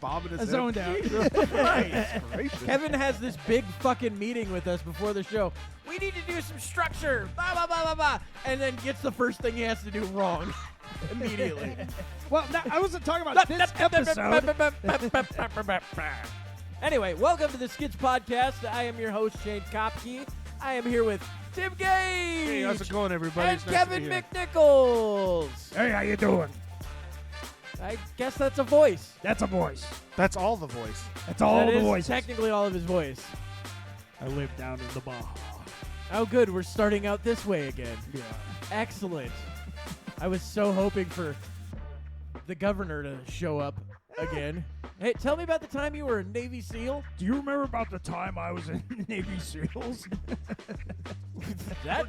bobbing his head. Zoned out. Kevin has this big fucking meeting with us before the show. We need to do some structure, blah, blah, blah, blah, blah. And then gets the first thing he has to do wrong immediately. Well, I wasn't talking about this episode. Anyway, welcome to the SKIDS Podcast. I am your host, Shane Kopke. I am here with Tim Gage. Hey, how's it going, everybody? And It's nice Kevin to be here. McNichols. Hey, how you doing? I guess that's a voice. That's a voice. That's all the voice. That's all That the is voices. technically all of his voice. I live down in the Baja. Oh, good. We're starting out this way again. Yeah. Excellent. I was so hoping for the governor to show up again. Hey, tell me about the time you were a Navy SEAL. Do you remember about the time I was in Navy SEALs? That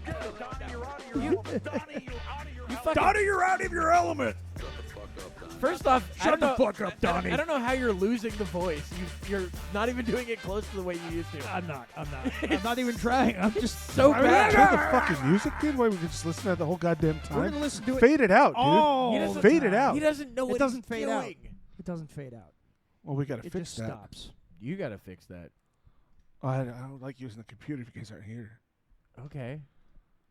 You fucking, Donnie, you're out of your element. first off, I Shut don't the know- fuck up, I don't- Donnie. I don't know how you're losing the voice. You're not even doing it close to the way you used to. I'm not. I'm not even trying. I'm just so bad. Turn the fucking music, dude. Why we could just listen to that the whole goddamn We're time? gonna listen to it. Fade it out, dude. all He the doesn't- Fade it time. out. He doesn't know It what doesn't he's fade doing. out. It doesn't fade out. Well, we gotta It fix just that. stops. You got to fix that. Oh, I don't like using the computer if you guys aren't here, Okay.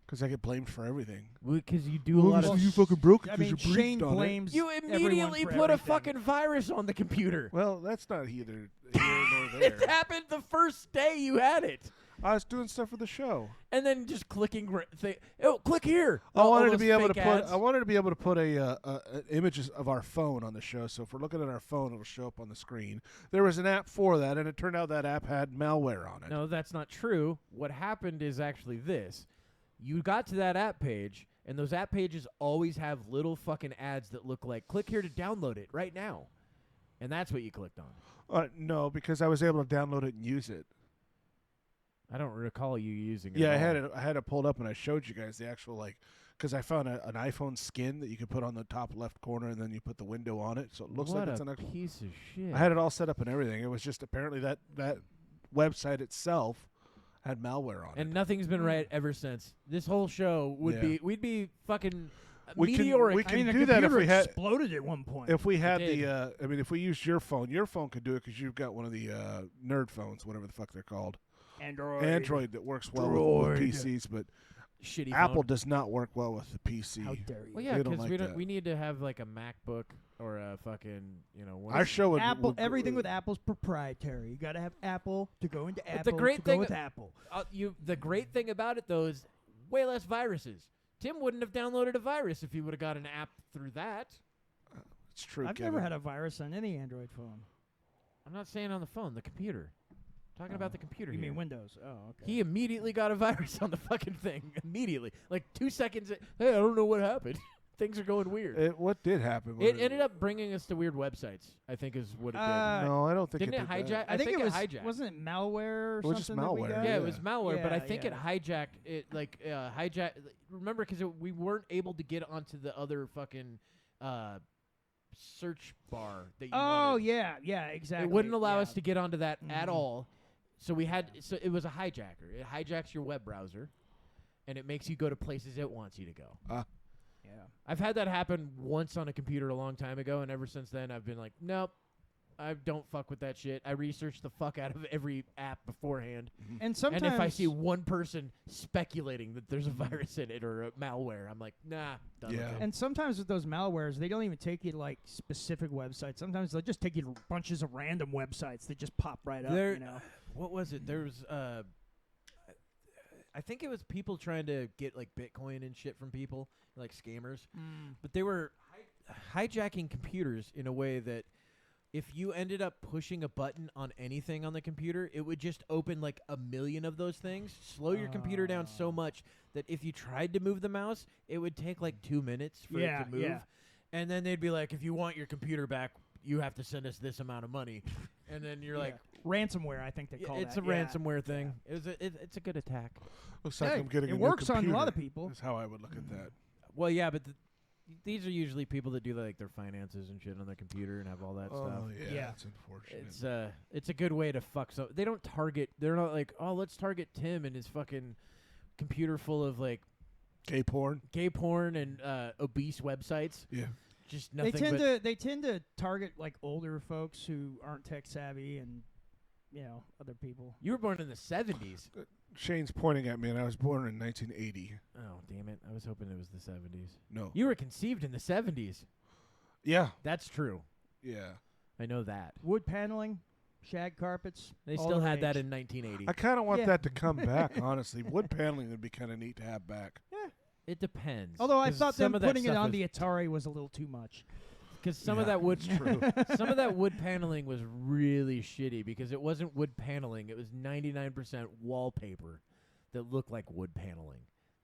because I get blamed for everything. Because you do a lot of... you fucking broke it I 'cause mean, you breathed Shane on it. blames. You everyone immediately for put a everything. fucking virus on the computer. Well, that's not either here nor It there. happened the first day you had it. I was doing stuff for the show. And then just clicking, oh, click here. I All wanted to those be able to fake put. ads. I wanted to be able to put images of our phone on the show. So if we're looking at our phone, it'll show up on the screen. There was an app for that, and it turned out that app had malware on it. No, that's not true. What happened is actually this. You got to that app page, and those app pages always have little fucking ads that look like, click here to download it right now. And that's what you clicked on. No, because I was able to download it and use it. I don't recall you using it. Yeah, at I had all. it. I had it pulled up, and I showed you guys the actual because I found an iPhone skin that you could put on the top left corner, and then you put the window on it, so it looks what like it's a an actual. piece of shit. I had it all set up and everything. It was just apparently that website itself had malware on and it. nothing's been right ever since. This whole show would Yeah. we'd be fucking We can- meteoric. we I can mean, the do that if computer we had- exploded at one point. If we had did. if we used your phone could do it because you've got one of the nerd phones, whatever the fuck they're called. Android that works well with Droid. PCs, but shitty Apple phone. does not work well with the PC. How dare you? Well, yeah, They don't because like we that. need to have like a MacBook or a fucking one Our of- show would Apple. would- Everything with Apple's proprietary. You got to have Apple to go into But Apple. the great to thing go with Apple. The great thing about it though is way less viruses. Tim wouldn't have downloaded a virus if he would have got an app through that. It's true. I've never had a virus on any Android phone. I'm not saying on the phone, the computer. I'm talking about the computer. You here. mean Windows? Oh, okay. He immediately got a virus on the fucking thing. Immediately, like 2 seconds. Hey, I don't know what happened. Things are going weird. What did happen? It ended up bringing us to weird websites. I think is what it did. No, I don't think Didn't it it did hijack? that. I think it was. hijacked. Wasn't it malware or It was just something? that we malware, got? Yeah, it Yeah. was malware, but I Yeah, think it hijacked it. Like hijacked. Remember, because we weren't able to get onto the other fucking search bar that you Oh wanted. yeah, exactly. It wouldn't allow yeah. us to get onto that at Mhm. all. So we had. So it was a hijacker. It hijacks your web browser, and it makes you go to places it wants you to go. Yeah. I've had that happen once on a computer a long time ago, and ever since then I've been like, nope, I don't fuck with that shit. I research the fuck out of every app beforehand. And sometimes And if I see one person speculating that there's a virus in it or a malware, I'm like, nah, done with Yeah. it. And sometimes with those malwares, they don't even take you to like specific websites. Sometimes they'll just take you to bunches of random websites that just pop right up. There- You know. What was it? There was, I think it was people trying to get like Bitcoin and shit from people, like scammers. But they were hijacking computers in a way that if you ended up pushing a button on anything on the computer, it would just open like a million of those things, slow your computer down so much that if you tried to move the mouse, it would take like 2 minutes for it to move. Yeah. And then they'd be like, if you want your computer back, you have to send us this amount of money. And then you're like, ransomware, I think they call it's that. a ransomware thing. It's a good attack. Looks like Hey, I'm getting it a new works on a computer. lot of people. That's how I would look at that. Well, yeah, but these are usually people that do like their finances and shit on their computer and have all that stuff. Oh yeah, Yeah. that's unfortunate. It's a good way to fuck. So they don't target. They're not like, oh, let's target Tim and his fucking computer full of like Gay porn. gay porn and obese websites. Yeah. just nothing. They tend to target like older folks who aren't tech savvy and other people. You were born in the 70s. Shane's pointing at me, and I was born in 1980. Oh, damn it. I was hoping it was the 70s. No. You were conceived in the 70s. Yeah. That's true. Yeah. I know that. Wood paneling, shag carpets. They all still the had that rage. in 1980. I kind of want Yeah. that to come back, honestly. Wood paneling would be kind of neat to have back. It depends. Although I 'Cause thought some them of that putting it stuff on was- the Atari was a little too much. Because some of Yeah, that wood, it's true. some of that wood paneling was really shitty because it wasn't wood paneling. It was 99% wallpaper that looked like wood paneling.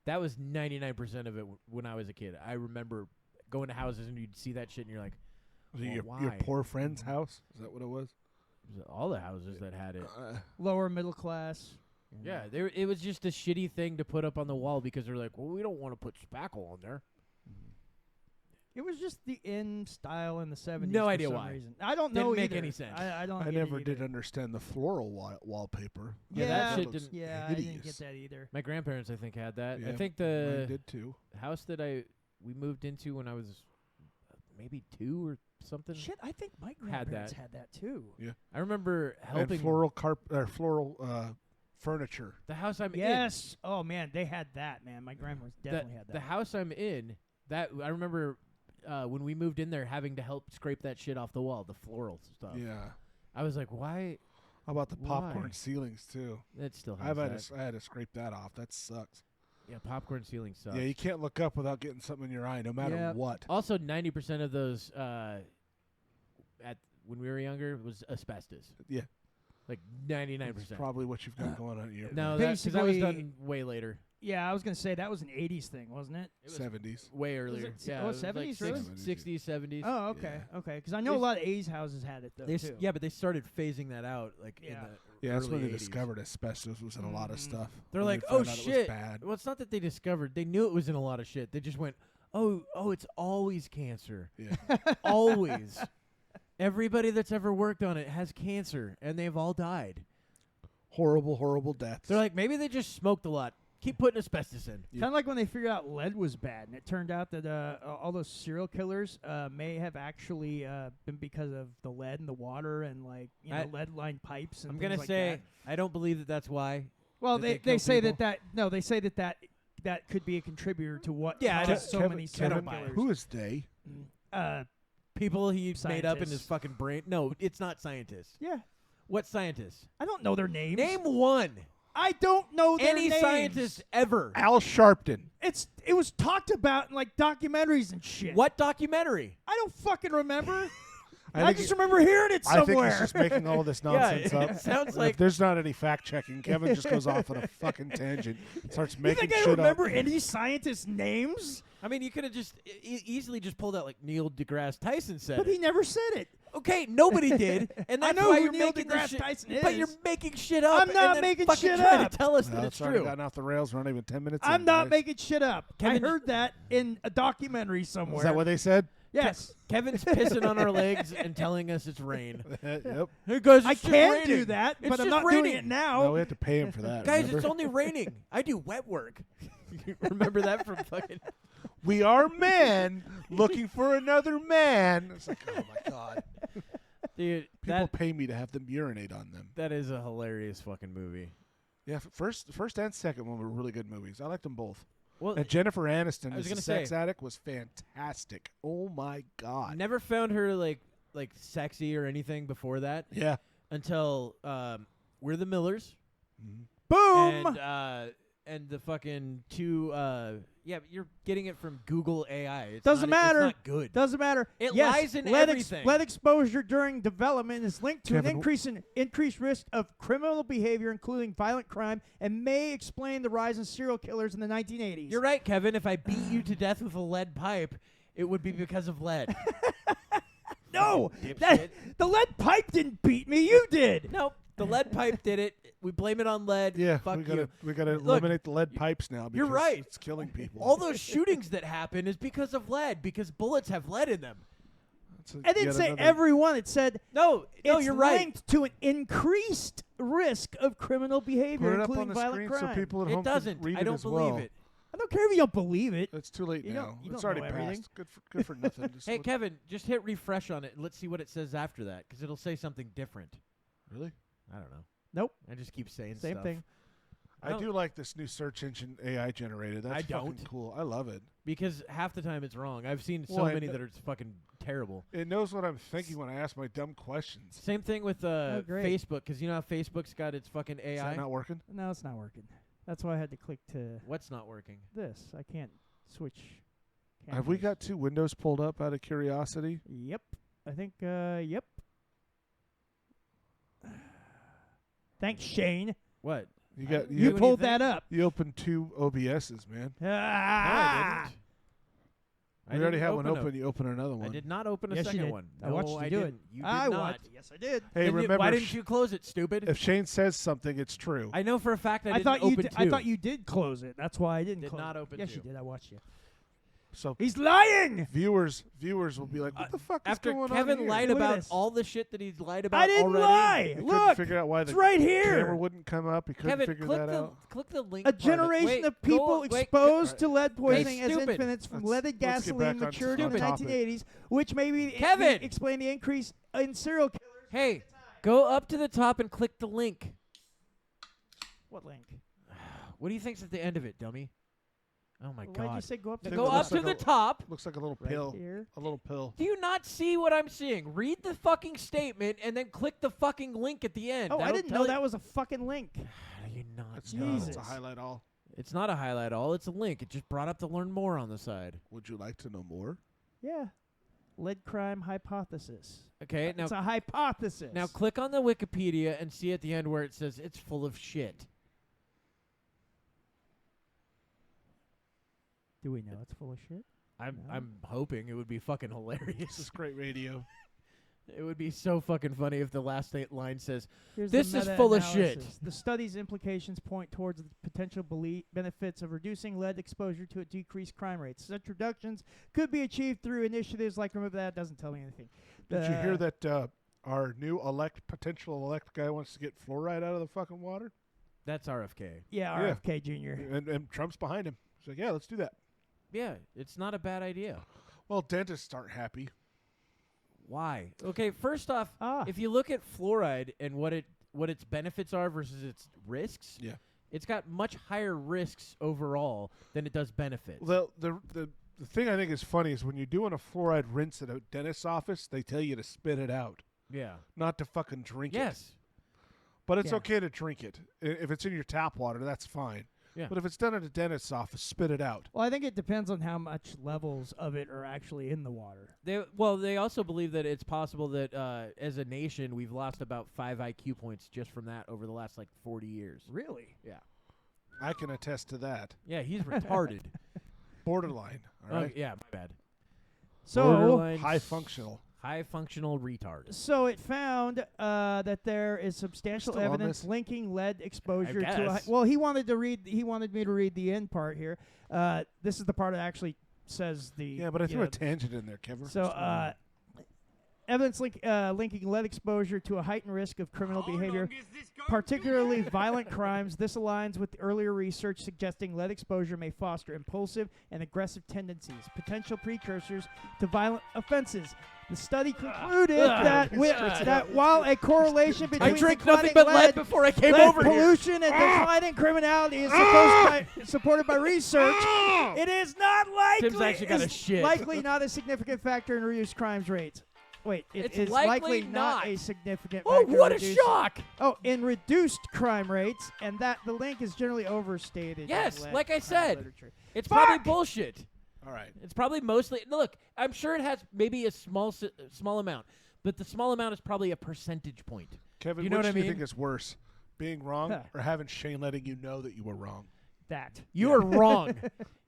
That was 99% of it when I was a kid. I remember going to houses and you'd see that shit and you're like, Was it well, your why? poor friend's house? Is that what it was? It was all the houses that had it. Lower middle class. Yeah, it was just a shitty thing to put up on the wall because they're like, well, we don't want to put spackle on there. It was just the in style in the 70s. No for idea some why. reason. I don't Didn't know make either. any sense. I don't. I get never it did either. understand the floral wallpaper. Yeah, that shit looks didn't- Yeah, I didn't get hideous. that either. My grandparents, I think, had that. I Yeah, think Mine the did too. house that we moved into when I was maybe 2 or something. Shit, I think my Had grandparents that. had that too. I remember helping And floral furniture. the house I'm in. Yes. Oh man, they had that. Man, my grandparents definitely had that. The house I'm in, that I remember when we moved in there having to help scrape that shit off the wall, the floral stuff. Yeah. I was like, why? How about the popcorn Why? ceilings too? That still has I that. had to scrape that off. That sucks. Yeah, popcorn ceiling sucks. Yeah, you can't look up without getting something in your eye, no matter Yep. what. Also, 90% of those when we were younger was asbestos. Yeah. Like That's 99%. probably what you've got going on in your No, because that was Basically- done way later. Yeah, I was gonna say that was an '80s thing, wasn't it? It was 70s. way earlier. it- Yeah, oh, it was like 70s, really? 60s, 70s. Oh, okay, okay. Because I know a There's- lot of A's houses had it though too. Yeah, but they started phasing that out like Yeah. in the Yeah, that's when early they 80s. discovered asbestos was in a lot of Mhm. stuff. They're When like, they oh found out it was shit. bad. Well, it's not that they discovered. They knew it was in a lot of shit. They just went, oh, it's always cancer. Yeah. Always. Everybody that's ever worked on it has cancer, and they've all died. Horrible, horrible deaths. They're like, maybe they just smoked a lot. Keep putting asbestos in. Yeah. Kind of like when they figured out lead was bad, and it turned out that all those serial killers may have actually been because of the lead in the water and lead-lined pipes. And I'm things gonna like say, that. I don't believe that that's why. Well, that they they kill say people. they say that could be a contributor to what Yeah, caused so Kevin, many serial buy it. killers. who is they? People he made up in his Scientists. fucking brain. No, it's not scientists. Yeah, What scientists? I don't know their names. Name one. I don't know their Any names. scientist ever. Al Sharpton. It was talked about in like documentaries and shit. What documentary? I don't fucking remember. I think just it- remember hearing it I think somewhere. he's just making all this nonsense Yeah, up. it sounds And like if there's not any fact checking, Kevin just goes off on a fucking tangent, starts You making think I shit remember up. any scientists' names? I mean, you could have just easily just pulled out like Neil deGrasse Tyson said. But it. he never said it. Okay, nobody did, and I that's know why who you're Neil making this deGrasse shit. Tyson But is. you're making shit up. I'm and not then making fucking shit trying up. to tell us Well, that it's it's already true. gotten off the rails. We're not even 10 minutes in, I'm not guys. making shit up. Kevin- I heard that in a documentary somewhere. Is that what they said? Yes. Kevin's pissing on our legs and telling us it's rain. Yep. Hey guys, I it's just can raining. do that, It's but I'm just not raining. doing it now. No, we have to pay him for that. Guys, remember? it's only raining. I do wet work. You remember that from fucking? We are men looking for another man. It's like, oh my god. Dude, People pay me to have them urinate on them. that is a hilarious fucking movie. Yeah, first and second one were really good movies. I liked them both. Well, And Jennifer Aniston I was as a gonna sex say- addict was fantastic. Oh my god. never found her like sexy or anything before that Yeah. until We're the Millers. Mhm. Boom. And the fucking two yeah, but you're getting it from Google AI. It's Doesn't not, matter. It's not good. Doesn't matter. It yes, lies in lead everything. lead exposure during development is linked to Kevin, an increased risk of criminal behavior, including violent crime, and may explain the rise in serial killers in the 1980s. You're right, Kevin. If I beat you to death with a lead pipe, it would be because of lead. No, Dipshit. the lead pipe didn't beat me. You did. Nope. The lead pipe did it. We blame it on lead. Yeah, Fuck we gotta you. we gotta Look, eliminate the lead pipes now because you're right. it's killing people. All those shootings that happen is because of lead, because bullets have lead in them. I didn't say another- everyone. It said No, it's you're right. linked to an increased risk of criminal behavior, Put it up including on the violent screen crime. so people at It home doesn't. can read I don't as believe well. it. I don't care if you don't believe it. It's too late You now. don't- you It's don't already know everything. passed. Good for nothing. Just Hey, look- Kevin, just hit refresh on it. And let's see what it says after that, because it'll say something different. Really? I don't know. Nope. I just keep saying Same stuff. thing. I do like this new search engine AI generated. That's I fucking don't. cool. I love it. Because half the time it's wrong. I've seen so Well, many that are fucking terrible. It knows what I'm thinking when I ask my dumb questions. Same thing with great. Facebook, because you know how Facebook's got its fucking AI? Is that not working? No, it's not working. That's why I had to click to What's not working? this. I can't switch. Have we cameras. got 2 windows pulled up out of curiosity? Yep. I think. Yep. Thanks, Shane. What? You got You do pulled anything? that up. You opened 2 OBSs, man. No, I Ah! didn't. We already didn't have one open open. You open another one. I did not open a Yes, you second did. one. I No, watched you I do didn't. it. You I did not. watched. Yes, I did. Hey, Then remember, why didn't you close it, stupid? if Shane says something, it's true. I know for a fact I I didn't thought you. open I two. thought you did close it. That's why I didn't. Did close not it. open Yes, two. you did. I watched you. So He's lying. viewers will be like, "What the fuck is After going Kevin on here?" lied Look at about this. all the shit that he's lied about I didn't already. lie. He couldn't Look, figure out why it's the right camera here. wouldn't come up. He couldn't Kevin, figure click that the out. click the link. A part of it. generation Wait, of people go- wait, exposed go- to lead poisoning as stupid. infants from Let's leaded get back gasoline on matured in the topic. 1980s, which maybe Kevin! explain the increase in serial killers. Hey, go up to the top and click the link. What link? What do you think's at the end of it, dummy? Oh my Why'd you god. say go up to Think Go it up looks to like the a- top. Looks like a little right pill. here? A little pill. Do you not see what I'm seeing? Read the fucking statement and then click the fucking link at the end. Oh, I That'll didn't tell know you- that was a fucking link. How do you not It's know? not. It's Jesus. a highlight all. It's not a highlight all. It's a link. It just brought up to learn more on the side. Would you like to know more? Yeah. Lead crime hypothesis. Okay, now It's a hypothesis. now click on the Wikipedia and see at the end where it says it's full of shit. Do we know it's full of shit? No. I'm hoping it would be fucking This hilarious. is great radio. It would be so fucking funny if the last line says, Here's This the is full of shit. meta-analysis. The study's implications point towards the potential benefits of reducing lead exposure to a decreased crime rates. Such reductions could be achieved through initiatives like remove that. Doesn't tell me anything. Did you hear that our new potential elect guy wants to get fluoride out of the fucking water? that's RFK. Yeah, Yeah. RFK Jr. And Trump's behind him. He's like, yeah, let's do that. Yeah, it's not a bad idea. Well, dentists aren't happy. Why? Okay, first off, Ah. if you look at fluoride and what its benefits are versus its risks, Yeah. it's got much higher risks overall than it does benefits. Well, the thing I think is funny is when you're doing a fluoride rinse at a dentist's office, they tell you to spit it out, yeah. not to fucking drink it. Yes. But it's Yeah. okay to drink it. If it's in your tap water, that's fine. Yeah. But if it's done at a dentist's office, spit it out. Well, I think it depends on how much levels of it are actually in the water. They also believe that it's possible that as a nation we've lost about 5 IQ points just from that over the last 40 years. Really? Yeah. I can attest to that. Yeah, he's retarded. Borderline. All Oh, right. yeah, my bad. So, Borderline High functional. High functional retard. so it found that there is substantial Still on evidence this? linking lead exposure to. guess. Well, he wanted me to read the end part here. This is the part that actually says the. Yeah, but I you threw know, a tangent in there, Kevin. So, evidence linking lead exposure to a heightened risk of criminal behavior, particularly violent crimes. This aligns with earlier research suggesting lead exposure may foster impulsive and aggressive tendencies, potential precursors to violent offenses. The study concluded that while a correlation between I drink nothing declining but lead lead before I came lead over here. pollution and declining criminality is supported by research, it is not likely. Tim's actually got a is shit. likely not a significant factor in reduced crimes rates. Wait, it It's is likely not not. a significant Oh, factor. what in a reduced- shock! Oh, in reduced crime rates, and that the link is generally overstated. in Yes, lead like I crime said. literature. It's Fuck! probably bullshit. All right. It's probably mostly. Look, I'm sure it has maybe a small amount, but the small amount is probably a percentage point. Kevin, You know which what I do you mean? think is worse? Being wrong Huh. or having Shane letting you know that you were wrong? That. You are wrong.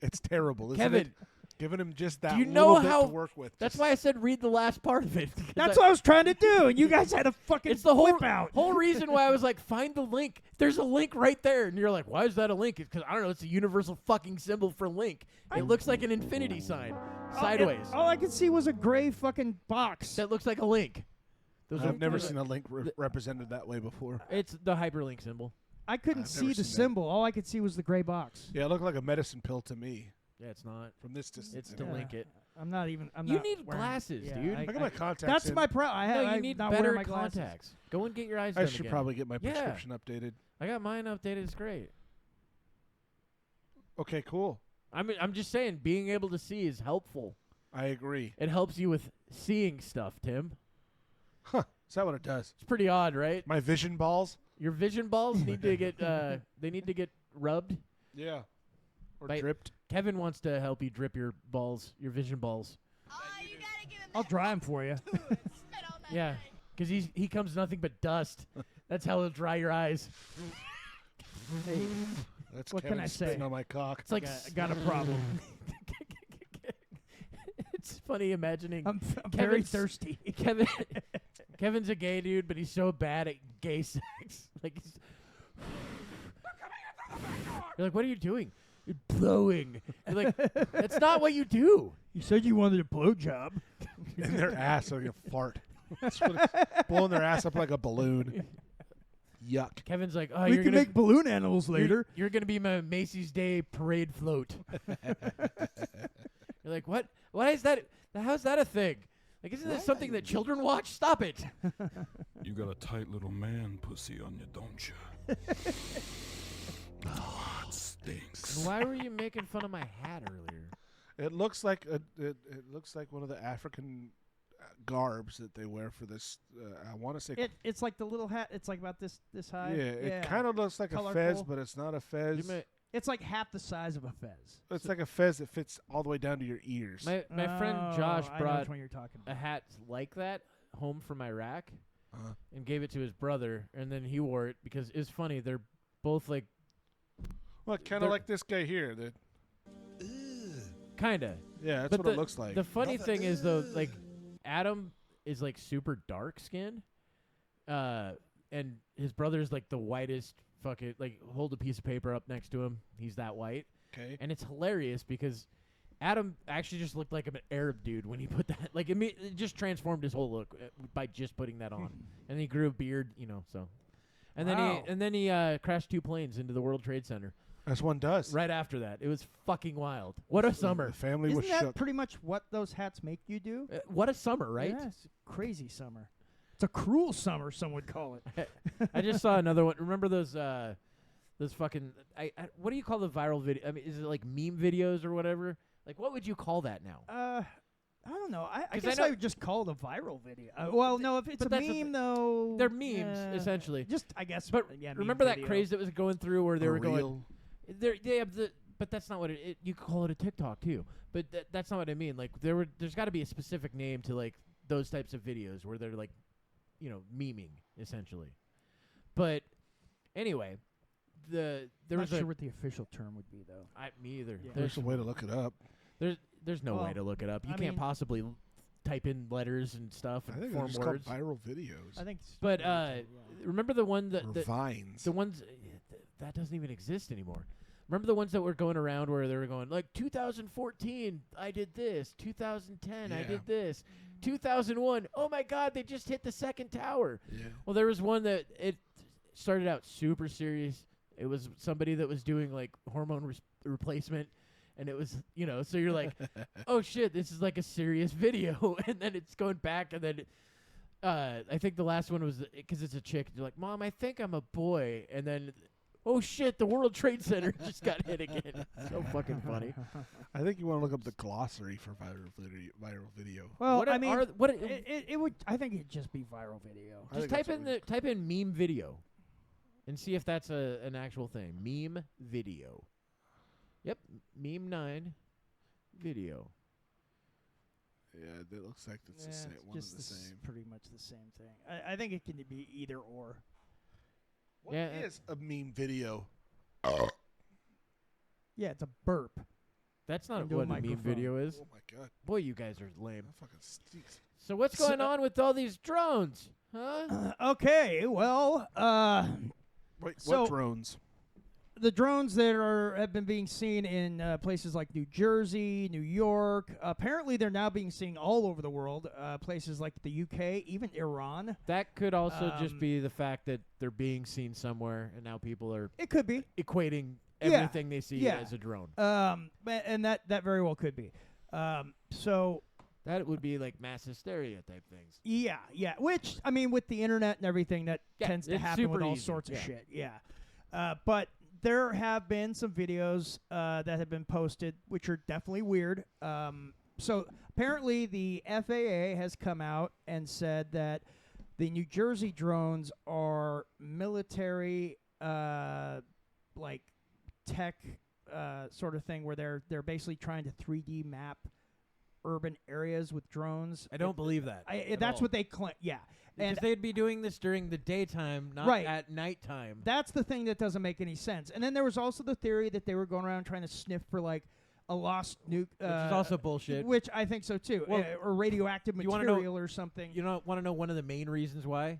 It's terrible, isn't Kevin, it? Giving him just that do you know little bit how- to work with. That's Just- why I said read the last part of it. That's what I was trying to do, and you guys had a fucking It's the flip out. whole reason why I was like, find the link. There's a link right there. And you're like, why is that a link? It's because, I don't know, it's a universal fucking symbol for link. It looks like an infinity sign sideways. All I could see was a gray fucking box. That looks like a link. I've never seen a link represented that way before. It's the hyperlink symbol. I couldn't I've see never the seen that. symbol. All I could see was the gray box. Yeah, it looked like a medicine pill to me Yeah, it's not. from this distance. It's to link it. I'm not even. I'm You not need wearing- glasses, yeah, dude. I got my contacts. That's in. my problem. I have. No, you I'm need not better wearing my glasses. contacts. Go and get your eyes I done should again. probably get my Yeah. prescription updated. I got mine updated. It's great. Okay, cool. I'm just saying, being able to see is helpful. I agree. It helps you with seeing stuff, Tim. Huh? Is that what it does? It's pretty odd, right? My vision balls. Your vision balls need to get they need to get rubbed. Yeah. Or By- dripped. Kevin wants to help you drip your balls, your vision balls. You gotta give him I'll dry them for you. spit on that Yeah, because he comes nothing but dust. That's how he'll dry your eyes. Hey, That's What can Kevin I say? spitting on my cock. It's like got a problem. It's funny imagining I'm very Kevin's- thirsty. Kevin's a gay dude, but he's so bad at gay sex. Like, you're like, what are you doing? You're blowing. You're like, that's not what you do. You said you wanted a blowjob. In their ass, so they can fart. That's what it's blowing their ass up like a balloon. Yuck. Kevin's like, oh, We you're can gonna make balloon animals later. You're gonna be my Macy's Day Parade float. You're like, what? Why is that? How's that a thing? Like, isn't this something that children watch? Stop it. You got a tight little man pussy on you, don't you? Oh, it stinks. Why were you making fun of my hat earlier? It looks like it looks like one of the African garbs that they wear for this. I want to say. It's like the little hat. It's like about this high. Yeah, it kind of looks like a fez, Colorful. but it's not a fez. You may- It's like half the size of a fez. It's like a fez that fits all the way down to your ears. my friend Josh I know brought which one you're talking a about. hat like that home from Iraq Uh-huh. and gave it to his brother, and then he wore it because it's funny. They're both like Well, kind they're- of like this guy here. That, kinda. yeah, that's But what it looks like. The funny thing is though, like Adam is like super dark skinned, and his brother's like the whitest. Fucking like hold a piece of paper up next to him. He's that white, Okay. and it's hilarious because Adam actually just looked like an Arab dude when he put that. Like it just transformed his whole look by just putting that on, and he grew a beard, So, and Wow. then he crashed 2 planes into the World Trade Center As one does. right after that. It was fucking wild. What a summer! The family Isn't was that shook. pretty much what those hats make you do? What a summer, right? Yeah, it's a crazy summer. It's a cruel summer, some would call it. I just saw another one. Remember those fucking what do you call the viral video? I mean, is it like meme videos or whatever? Like, what would you call that now? I don't know. I 'Cause guess I I know- would just call it a viral video. Well, no, if it's but a that's the meme, thi- though. They're memes essentially. Just, I guess. But yeah, meme remember that video. craze that was going through where they were going. Real. But that's not what it. You could call it a TikTok too. But that's not what I mean. Like there's got to be a specific name to like those types of videos where they're like, memeing essentially. But anyway, there Not was sure what the official term would be, though. me either. Yeah. There's a way to look it up. There's no way Well, to look it up. You I can't mean- possibly type in letters and stuff I and think they're form just words. called viral videos. I think. It's But yeah. remember the one or that vines. the ones that doesn't even exist anymore. Remember the ones that were going around where they were going like 2014 I did this, 2010 I Yeah. did this, 2001 oh my god they just hit the second tower. Yeah. Well, there was one that it started out super serious. It was somebody that was doing like hormone replacement, and it was so you're like, oh shit, this is like a serious video, and then it's going back, and then I think the last one was because it's a chick. You're like, Mom, I think I'm a boy, and then. Oh shit! The World Trade Center just got hit again. So fucking funny. I think you want to look up the glossary for viral video. Well, What I are- mean, are- what- it would. I think it'd just be viral video. I Just think type that's in what type in meme video, and see if that's an actual thing. Meme video. Yep, meme 9 video. Yeah, it looks like it's the Yeah, same. it's One and just the same. pretty much the same thing. I think it can be either or. What Yeah, is a meme video? Yeah, it's a burp. That's not Into a what a meme microphone. video is. Oh my god, Boy, you guys are lame. that fucking stinks. So what's going on with all these drones, huh? Okay, well, Wait, So- what drones? the drones that have been being seen in places like New Jersey, New York, apparently they're now being seen all over the world. Places like the UK, even Iran. That could also just be the fact that they're being seen somewhere, and now people are It could be. equating everything they see as a drone. And that very well could be. So That would be like mass hysteria type things. yeah. Which I mean, with the internet and everything, that tends to it's happen with super all easy. sorts of Yeah. shit. Yeah. But there have been some videos that have been posted, which are definitely weird. So apparently, the FAA has come out and said that the New Jersey drones are military, like tech sort of thing, where they're basically trying to 3D map urban areas with drones. I don't believe that. That's what they claim. Yeah. Because they'd be doing this during the daytime, not Right. at nighttime. That's the thing that doesn't make any sense. And then there was also the theory that they were going around trying to sniff for like a lost nuke, which is also bullshit. which I think so too, Well, or radioactive you wanna know- material or something. You want to know one of the main reasons why?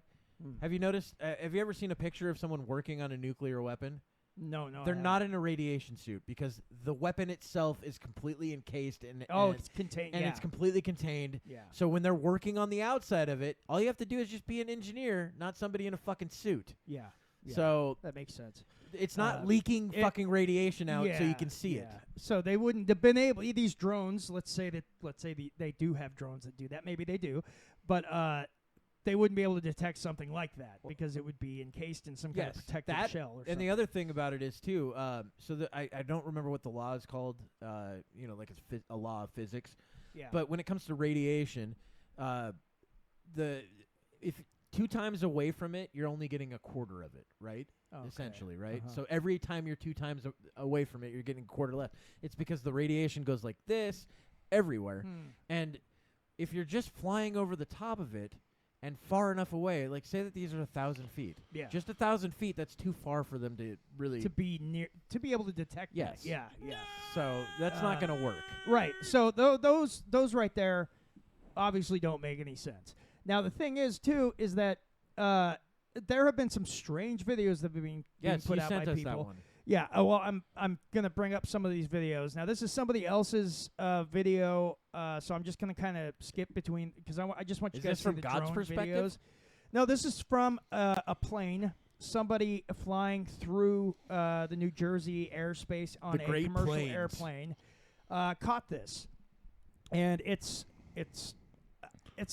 Have you noticed? Have you ever seen a picture of someone working on a nuclear weapon? No, They're not in a radiation suit because the weapon itself is completely encased and it's contained. and Yeah. it's completely contained. Yeah. So when they're working on the outside of it, all you have to do is just be an engineer, not somebody in a fucking suit. Yeah. So that makes sense. it's not Um, leaking fucking radiation out so you can see it. So they wouldn't have been able. These drones. Let's say they do have drones that do that. Maybe they do, but they wouldn't be able to detect something like that because it would be encased in some kind of protective that, shell or something. and the other thing about it is too. So I don't remember what the law is called. Like it's a law of physics. Yeah. But when it comes to radiation, if 2 times away from it, you're only getting a quarter of it, right? Okay. Essentially, right? Uh-huh. So every time you're 2 times away from it, you're getting a quarter left. It's because the radiation goes like this everywhere. And if you're just flying over the top of it and far enough away, like say that these are 1,000 feet. Yeah. Just 1,000 feet, that's too far for them to really... to be near, to be able to detect. Yes. That. Yeah. Yeah. So that's not going to work. Right. So those right there obviously don't make any sense. Now the thing is too is that there have been some strange videos that have been Yes, put you out sent by us people. that one. Yeah. Well, I'm gonna bring up some of these videos. Now this is somebody else's video, so I'm just gonna kind of skip between because I just want you Is guys this to from see the God's drone perspective? videos. No, this is from a plane. Somebody flying through the New Jersey airspace on The a Great commercial Plains. airplane. Caught this, and it's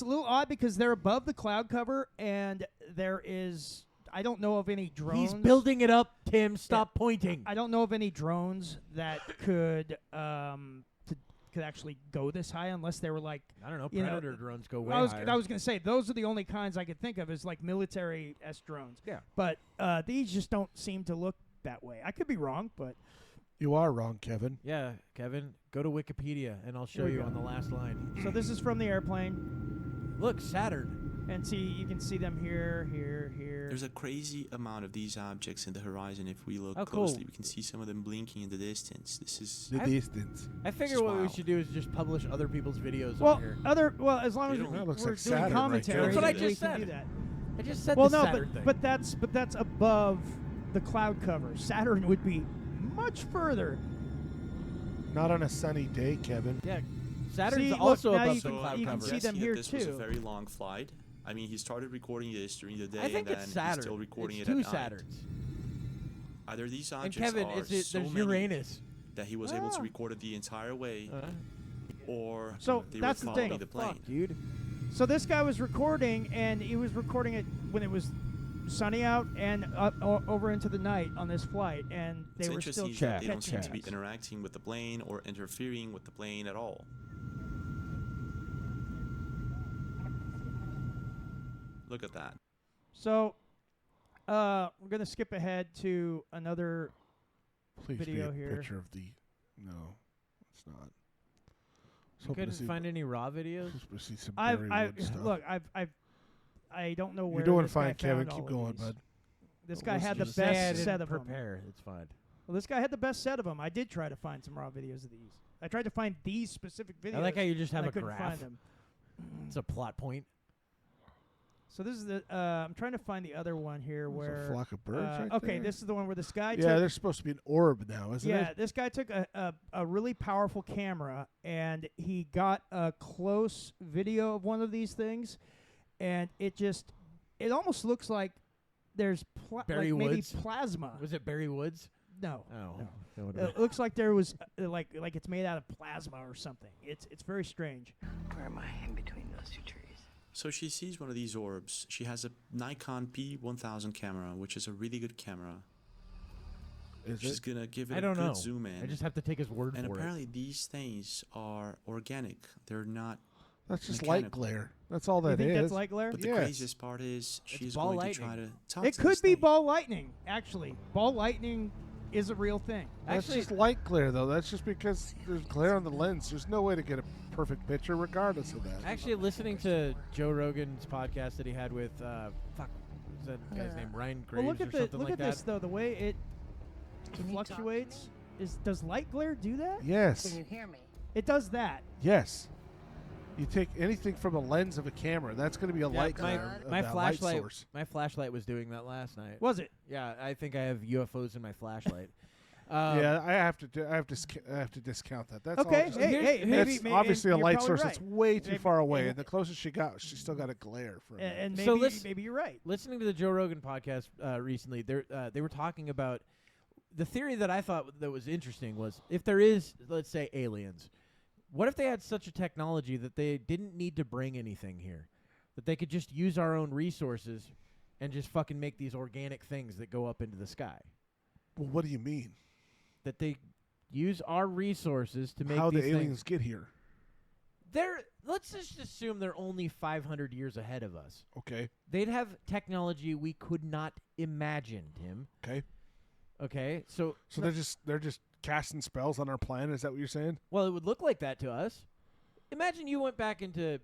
a little odd because they're above the cloud cover, and there is I don't know of any drones. He's building it up, Tim. Stop pointing. I don't know of any drones that could actually go this high unless they were like I don't know. you know, Predator drones go way I was higher. going to say those are the only kinds I could think of as like military drones. Yeah. But these just don't seem to look that way. I could be wrong, but You are wrong, Kevin. Yeah, Kevin, go to Wikipedia and I'll show Here we you go. on the last line. so this is from the airplane, Look, Saturn. and you can see them here. There's a crazy amount of these objects in the horizon. If we look Oh, cool. closely, we can see some of them blinking in the distance. This is The distance. I figure Just what we wild. should do is just publish other people's videos Well, on here. as long They as don't- That looks we're like doing Saturn right commentary, there. That's what I we just can said. do that. I just said Well, the no, Saturn thing. but that's above the cloud cover. Saturn would be much further. Not on a sunny day, Kevin. yeah, Saturn's See, look, also now above you the can- cloud you can cover. see guessing them that here this was a too. very long flight. I mean, he started recording this during the day, I think and then it's Saturn. he's still recording it's it 2 at night. Saturns. Either these And objects Kevin, are is it? so There's many Uranus. that he was able Ah. to record it the entire way, or So they that's were the following thing. the plane. Fuck, dude. So this guy was recording, and he was recording it when it was sunny out and over into the night on this flight, and It's they were still interesting that they don't catching seem to be it. interacting with the plane or interfering with the plane at all. Look at that. So we're gonna skip ahead to another. Please Video be a here. picture of the. No, it's not. You couldn't find any raw videos? Supposed to see some I've Berrywood stuff. look. I don't know where You're doing this guy fine, Kevin. found Keep all of going, these. bud. This guy had the Just say I best didn't set of them. prepare. It's fine. Well, this guy had the best set of them. I did try to find some raw videos of these. I tried to find these specific videos. I like how you just have and a I couldn't graph. find them. It's a plot point. So this is the. I'm trying to find the other one here There's where. a flock of birds right okay, there. this is the one where this guy. Yeah, there's supposed to be an orb now, isn't Yeah, it? this guy took a really powerful camera and he got a close video of one of these things, and it almost looks like there's Barry maybe Woods? plasma. Was it Barry Woods? No. Oh. No. It looks like there was like it's made out of plasma or something. It's very strange. Where am I? In between those two trees. So she sees one of these orbs. She has a Nikon P1000 camera, which is a really good camera. She's gonna give it a good zoom in. I just have to take his word and for it. apparently these things are organic. They're not. That's just mechanical. light glare. That's all You that think is. that's light glare? But the Yes. craziest part is she's ball going to try lightning. to talk It to could this be thing. ball lightning. Actually, ball lightning is a real thing. That's Actually- just light glare, though. That's just because there's glare on the lens. There's no way to get a perfect picture regardless of that. Actually, listening to Joe Rogan's podcast that he had with what's that guy's name? Ryan Graves Well, look or at something look like at that. this though. The way it Can you talk to fluctuates does light glare do that? Yes. Can you hear me? It does that. Yes. You take anything from a lens of a camera, that's going to be a light glare. of my that flashlight. Light source. My flashlight was doing that last night. Was it? Yeah, I think I have UFOs in my flashlight. Yeah, I have to discount that. That's Okay. all just, Hey, maybe that's obviously a you're light probably source right. that's way too Maybe- far away, and- and the closest she got, she still got a glare from it. And So maybe let's- maybe you're right. Listening to the Joe Rogan podcast recently, they were talking about the theory that I thought that was interesting was if there is, let's say, aliens, what if they had such a technology that they didn't need to bring anything here, that they could just use our own resources and just fucking make these organic things that go up into the sky? Well, what do you mean? That they use our resources to make How these the aliens things. get here? Let's just assume they're only 500 years ahead of us. Okay. They'd have technology we could not imagine, Tim. Okay. Okay, so So they're just casting spells on our planet. Is that what you're saying? well, it would look like that to us. Imagine you went back into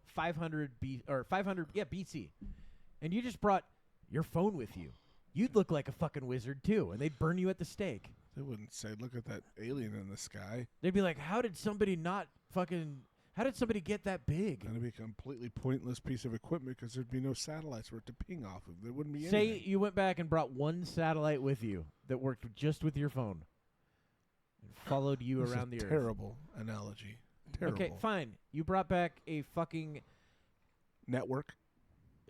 500 BC, and you just brought your phone with you. You'd look like a fucking wizard too, and they'd burn you at the stake. They wouldn't say, "Look at that alien in the sky." They'd be like, How did somebody get that big?" That'd be a completely pointless piece of equipment because there'd be no satellites for it to ping off of. There wouldn't be Say anything. you went back and brought one satellite with you that worked just with your phone and followed you This is around a the earth. terrible analogy. Terrible. Okay, fine. You brought back a fucking Network.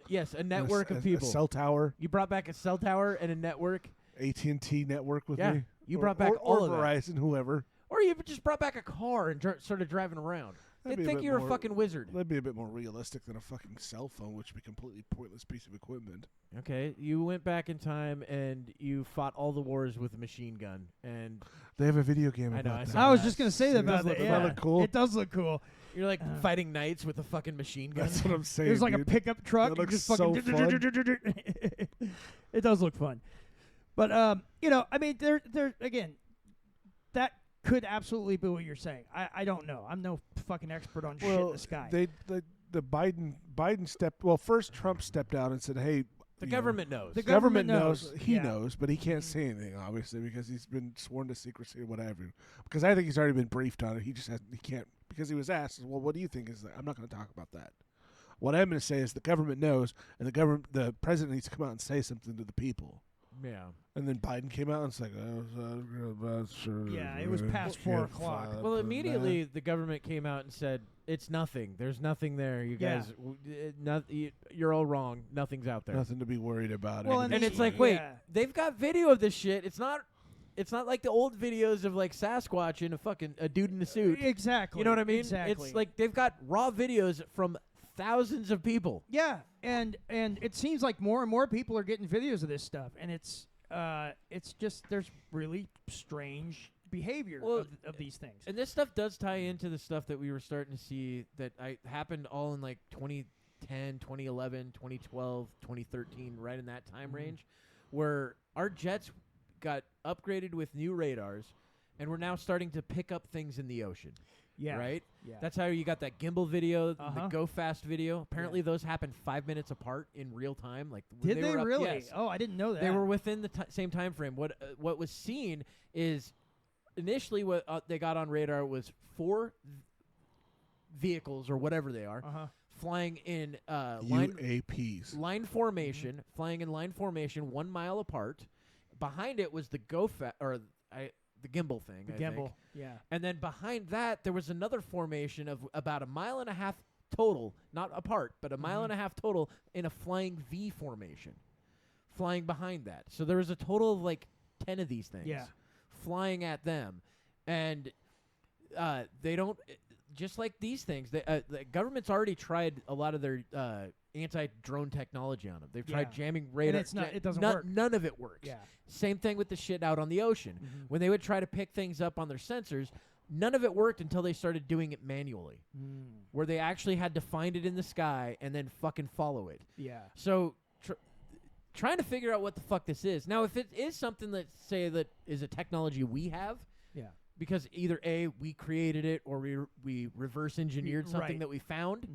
a network of A people. cell tower. You brought back a cell tower and a network, AT&T network with Yeah, me. you Or- brought back or, all or of that. Verizon, whoever. or you just brought back a car and started driving around. That'd They'd be a think bit you're a more- fucking wizard. That'd be a bit more realistic than a fucking cell phone, which would be a completely pointless piece of equipment. Okay, you went back in time and you fought all the wars with a machine gun, and They have a video game I know, about I that. saw I was that. just gonna say that Does about that that. look- Yeah. that look cool? It does look cool. you're like fighting knights with a fucking machine gun. That's what I'm saying. There's like a dude. pickup truck. That you looks just so fucking It does look fun, but I mean, there again, that could absolutely be what you're saying. I don't know. I'm no fucking expert on shit in Well, the sky. the Biden stepped. Well, first Trump stepped out and said, "Hey, The you know, government knows. The government knows. knows. He Yeah. knows, but he can't say anything, obviously, because he's been sworn to secrecy or whatever. Because I think he's already been briefed on it. He can't, because he was asked, well, what do you think is that? I'm not going to talk about that. What I'm going to say is the government knows, and the president needs to come out and say something to the people. Yeah. And then Biden came out and was like, Yeah, it was past 4 o'clock. Well, immediately the government came out and said it's nothing. There's nothing there. You Yeah. guys, you're all wrong. Nothing's out there. Nothing to be worried about. Well, And Everything's it's like, fine. wait, Yeah. they've got video of this shit. It's not like the old videos of like Sasquatch and a dude in a suit. Exactly. You know what I mean? Exactly. It's like they've got raw videos from thousands of people. Yeah, and it seems like more and more people are getting videos of this stuff, and it's just there's really strange behavior Well, of these things. And this stuff does tie into the stuff that we were starting to see that happened all in like 2010, 2011, 2012, 2013, right in that time range, where our jets got upgraded with new radars, and we're now starting to pick up things in the ocean. Yeah. Right? Yeah. That's how you got that gimbal video, Uh-huh. the Go Fast video. Apparently those happened 5 minutes apart in real time. Like Did they were up- really? yes. Oh, I didn't know that. They were within the same time frame. What was seen is initially what they got on radar was 4 vehicles or whatever they are Uh-huh. flying in UAPs. line formation, flying in line formation 1 mile apart. Behind it was the the gimbal thing. The I gimbal, think. yeah. And then behind that, there was another formation of about 1.5 miles total, not apart, but 1.5 miles total in a flying V formation, flying behind that. So there was a total of like 10 of these things flying at them. And they don't, just like these things, the government's already tried a lot of their anti-drone technology on them. They've tried jamming radar. And it doesn't work. None of it works. Yeah. Same thing with the shit out on the ocean. When they would try to pick things up on their sensors, none of it worked until they started doing it manually, where they actually had to find it in the sky and then fucking follow it. Yeah. So trying to figure out what the fuck this is. Now, if it is something that, say, that is a technology we have, because either A, we created it, or we reverse engineered something that we found,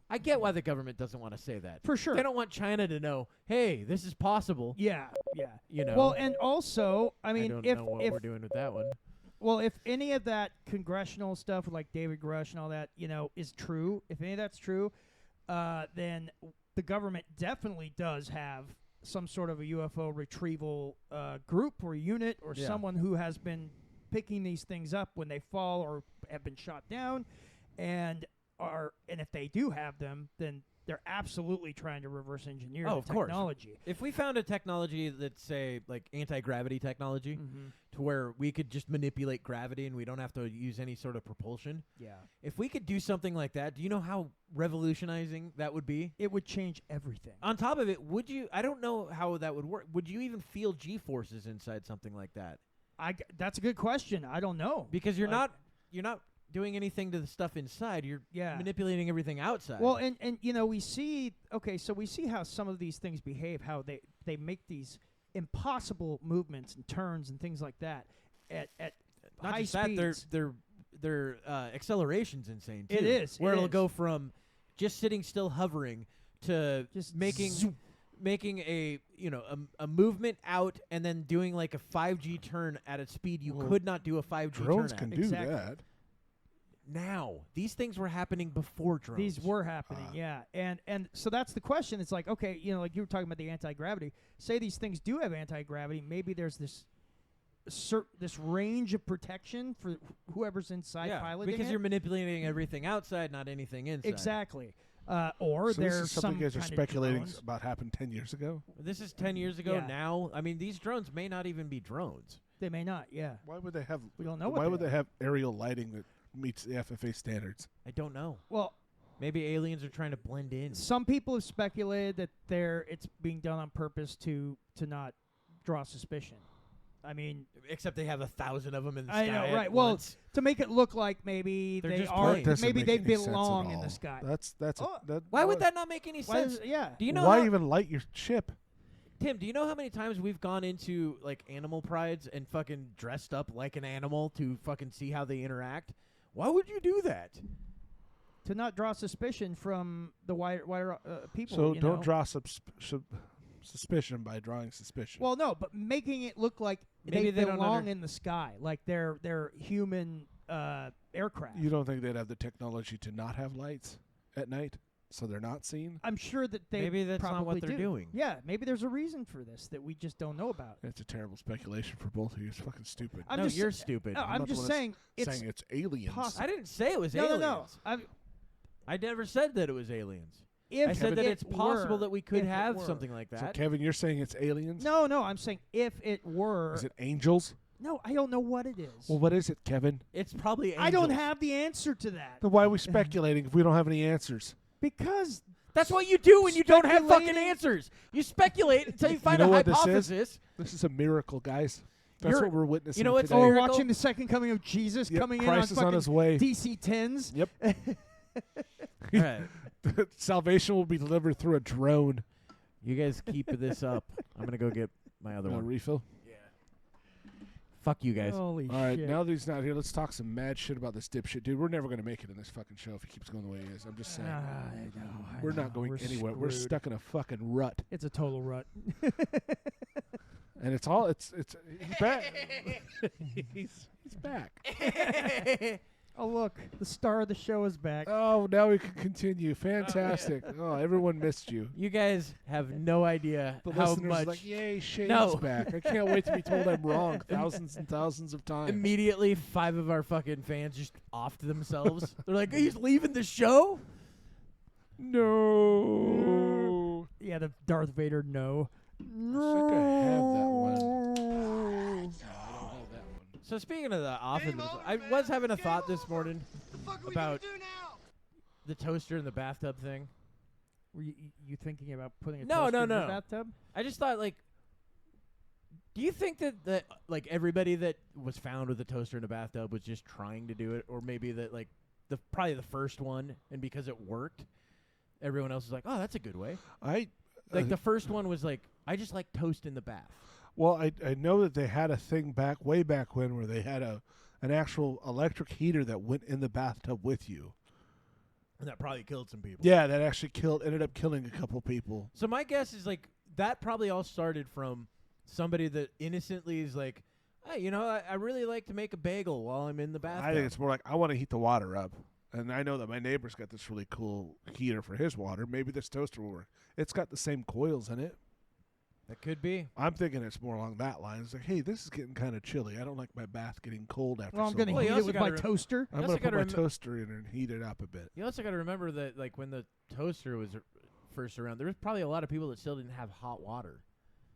I get why the government doesn't want to say that. For sure. They don't want China to know, hey, this is possible. Yeah, yeah. You know. Well, and also, I mean, don't if know what we're doing with that one. Well, if any of that congressional stuff with like David Grush and all that, is true, if any of that's true, then the government definitely does have some sort of a UFO retrieval group or unit or someone who has been picking these things up when they fall or have been shot down, and if they do have them, then they're absolutely trying to reverse engineer the technology. Course. If we found a technology that's, say, like anti-gravity technology, to where we could just manipulate gravity and we don't have to use any sort of propulsion. Yeah. If we could do something like that, do you know how revolutionizing that would be? It would change everything. On top of it, would you? I don't know how that would work. Would you even feel G-forces inside something like that? That's a good question. I don't know. Because you're not doing anything to the stuff inside. You're manipulating everything outside. Well, and we see how some of these things behave, how they make these impossible movements and turns and things like that at not high just speeds. that, their acceleration's insane too. It is. Where it'll go from just sitting still hovering to just making a movement out and then doing like a 5G turn at a speed you could not do a 5G turn at. Drones can do that. Now, these things were happening before drones. These were happening, yeah. And so that's the question. It's like, okay, like you were talking about the anti-gravity. Say these things do have anti-gravity. Maybe there's this range of protection for whoever's inside piloting because it. you're manipulating everything outside, not anything inside. Exactly. Or so there's this is something you guys are speculating drones. about happened 10 years ago? This is 10 years ago now. I mean, these drones may not even be drones. They may not, yeah. Why would they have? We don't know Why would they have aerial lighting that meets the FFA standards? I don't know. Well, maybe aliens are trying to blend in. Some people have speculated that it's being done on purpose to not draw suspicion. I mean, except they have 1,000 of them in the sky. I know, right? At well, once. to make it look like maybe They're they just are, planes. maybe they Doesn't make any sense belong at in all. the sky. Why would that not make any sense? Do you know why even light your ship? Tim, do you know how many times we've gone into like animal prides and fucking dressed up like an animal to fucking see how they interact? Why would you do that? To not draw suspicion from the wider people. So don't draw suspicion by drawing suspicion. Well, no, but making it look like Maybe they don't belong in the sky, like they're human aircraft. You don't think they'd have the technology to not have lights at night, so they're not seen? I'm sure that they maybe that's probably not what they're do. doing. Yeah, maybe there's a reason for this that we just don't know about. It's a terrible speculation for both of you. It's fucking stupid. You're stupid. No, I'm just saying it's aliens. I didn't say it was no, aliens. No. I never said that it was aliens. If I said that it's possible that we could if have something like that. So, Kevin, you're saying it's aliens? No, I'm saying if it were. Is it angels? No, I don't know what it is. Well, what is it, Kevin? It's probably angels. I don't have the answer to that. Then why are we speculating if we don't have any answers? Because that's what you do when you don't have fucking answers. You speculate until you find you know a what hypothesis. This is a miracle, guys. That's what we're witnessing. You know what's today. we're watching the second coming of Jesus coming Christ in is on on his way. DC-10s. Yep. All right. Salvation will be delivered through a drone. You guys keep this up. I'm going to go get my other one. Refill? Yeah. Fuck you guys. Holy All right, shit. now that he's not here, let's talk some mad shit about this dipshit. Dude, we're never going to make it in this fucking show if he keeps going the way he is. I'm just saying. I We're know. not going anywhere. We're screwed. stuck in a fucking rut. It's a total rut. And it's all, it's he's back. he's back. Oh, look. The star of the show is back. Oh, now we can continue. Fantastic. Oh, everyone missed you. You guys have no idea The how listeners much. are like, yay, Shane's No. back. I can't wait to be told I'm wrong thousands and thousands of times. Immediately, 5 of our fucking fans just offed themselves. They're like, he's leaving the show? No. Yeah, the Darth Vader no. I think I have that one. No, I don't have that one. So speaking of the offing, I was having a thought this morning about the toaster in the bathtub thing. Were you thinking about putting a No, toaster no, in the no. bathtub? I just thought, like, do you think that like everybody that was found with a toaster in a bathtub was just trying to do it, or maybe that like probably the first one, and because it worked, everyone else was like, oh, that's a good way. Like the first one was like, I just like toast in the bath. Well, I know that they had a thing way back when where they had an actual electric heater that went in the bathtub with you. And that probably killed some people. Yeah, that actually ended up killing a couple people. So my guess is like that probably all started from somebody that innocently is like, hey, you know, I really like to make a bagel while I'm in the bathtub. I think it's more like I want to heat the water up. And I know that my neighbor's got this really cool heater for his water. Maybe this toaster will work. It's got the same coils in it. That could be. I'm thinking it's more along that line. It's like, hey, this is getting kind of chilly. I don't like my bath getting cold after Well, I'm so going to long. heat you it also with gotta my toaster. I'm you going also to put my gotta toaster in and heat it up a bit. You also got to remember that like when the toaster was first around, there was probably a lot of people that still didn't have hot water.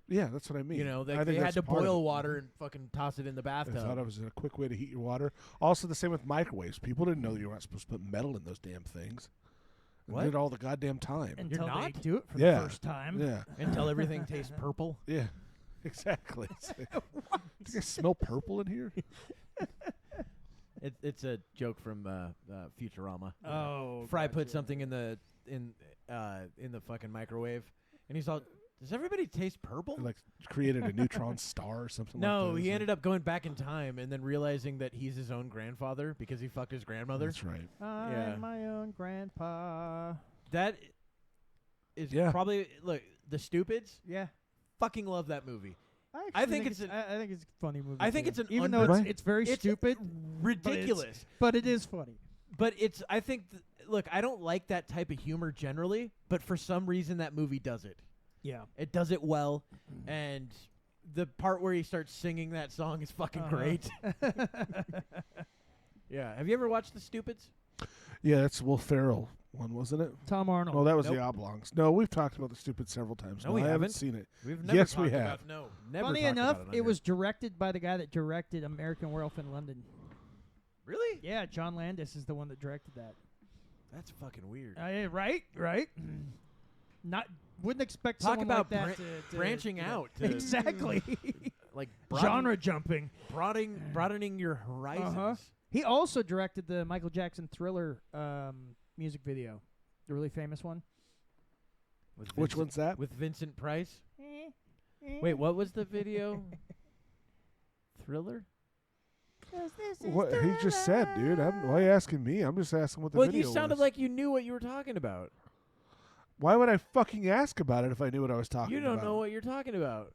Yeah, that's what I mean. You know, I they think had that's to part of boil it. water and fucking toss it in the I thought bathtub. it was a quick way to heat your water. Also, the same with microwaves. People didn't know you weren't supposed to put metal in those damn things. And What? did all the goddamn time. Until they not? do it for Yeah. the first time. Yeah, Until everything tastes purple. yeah, exactly. It's like, do you smell purple in here? It's a joke from Futurama. Oh, Fry gotcha. put something in the fucking microwave, and he's all, "Does everybody taste purple?" Like created a neutron star or something. No, like that. he ended up going back in time and then realizing that he's his own grandfather because he fucked his grandmother. That's right. I'm Yeah. my own grandpa. That is Yeah. probably look the Stupids. Yeah. Fucking love that movie. I I think actually it's I think it's a funny movie. I think too. it's an even though under- it's very It's stupid, ridiculous. but it is funny. But it's I think look, I don't like that type of humor generally, but for some reason that movie does it. Yeah. It does it well, and the part where he starts singing that song is fucking great. Yeah. Have you ever watched The Stupids? Yeah, that's Will Ferrell one, wasn't it? Tom Arnold. Oh, that was Nope. the Oblongs. No, we've talked about the Stupid several times. No, we I haven't haven't. seen it. We've never Yes, we talked have. about no. Never Funny talked enough, about on it here. was directed by the guy that directed American Werewolf in London. Really? Yeah, John Landis is the one that directed that. That's fucking weird. Right. Not wouldn't expect Talk someone about like that to branching do that. out to- Exactly. Like Genre jumping. broadening your horizons. He also directed the Michael Jackson Thriller music video, the really famous one. With Which Vincent- one's that? With Vincent Price. Wait, what was the video? Thriller? What he just said, dude. Why are you asking me? I'm just asking what the Well, video you sounded was. like you knew what you were talking about. Why would I fucking ask about it if I knew what I was talking You about? don't know what you're talking about.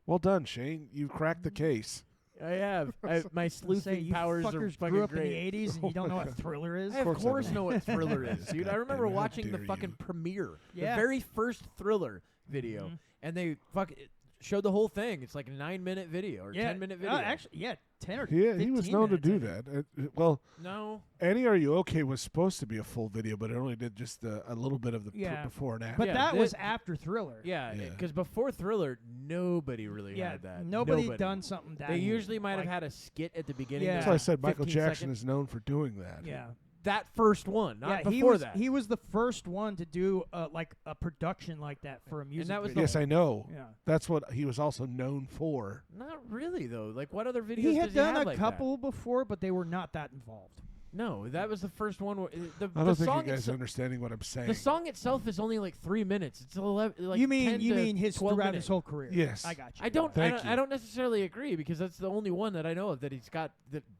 Well done, Shane. You cracked the case. I have. My Say, sleuthing you powers are fuckers fucking grew up great. in the 80s and you don't know what Thriller is? I of course I course don't. know what Thriller is, dude. I God remember damn it, how watching the dare fucking you. premiere, Yeah. the very first Thriller video, and they it showed the whole thing. It's like a 9-minute video or 10-minute video. Actually, 10 or Yeah, he was 15 known to minutes, do I think. that. Well, No, Annie, Are You Okay was supposed to be a full video, but it only did just a little bit of the Yeah. before and after. But Yeah, that thi- was after Thriller. yeah, Yeah. because before Thriller, nobody really Yeah, had that. nobody done something that They usually might have like- had a skit at the beginning. Yeah. That's why I said Michael 15 Jackson seconds. is known for doing that. Yeah. That first one, not Yeah, before he was, that. He was the first one to do like a production like that for a music that was video. Yes, I know. Yeah. That's what he was also known for. Not really though. Like what other videos He does had done have a like couple before, but they were not that involved. That? No, that was the first one. Where, the I don't think song you guys are itself- understanding what I'm saying. The song itself is only like 3 minutes. It's 11. Like you 10 mean to his 12 throughout minutes. his whole career? Yes. I got you. I don't. Thank you. I don't necessarily agree because that's the only one that I know of that he's got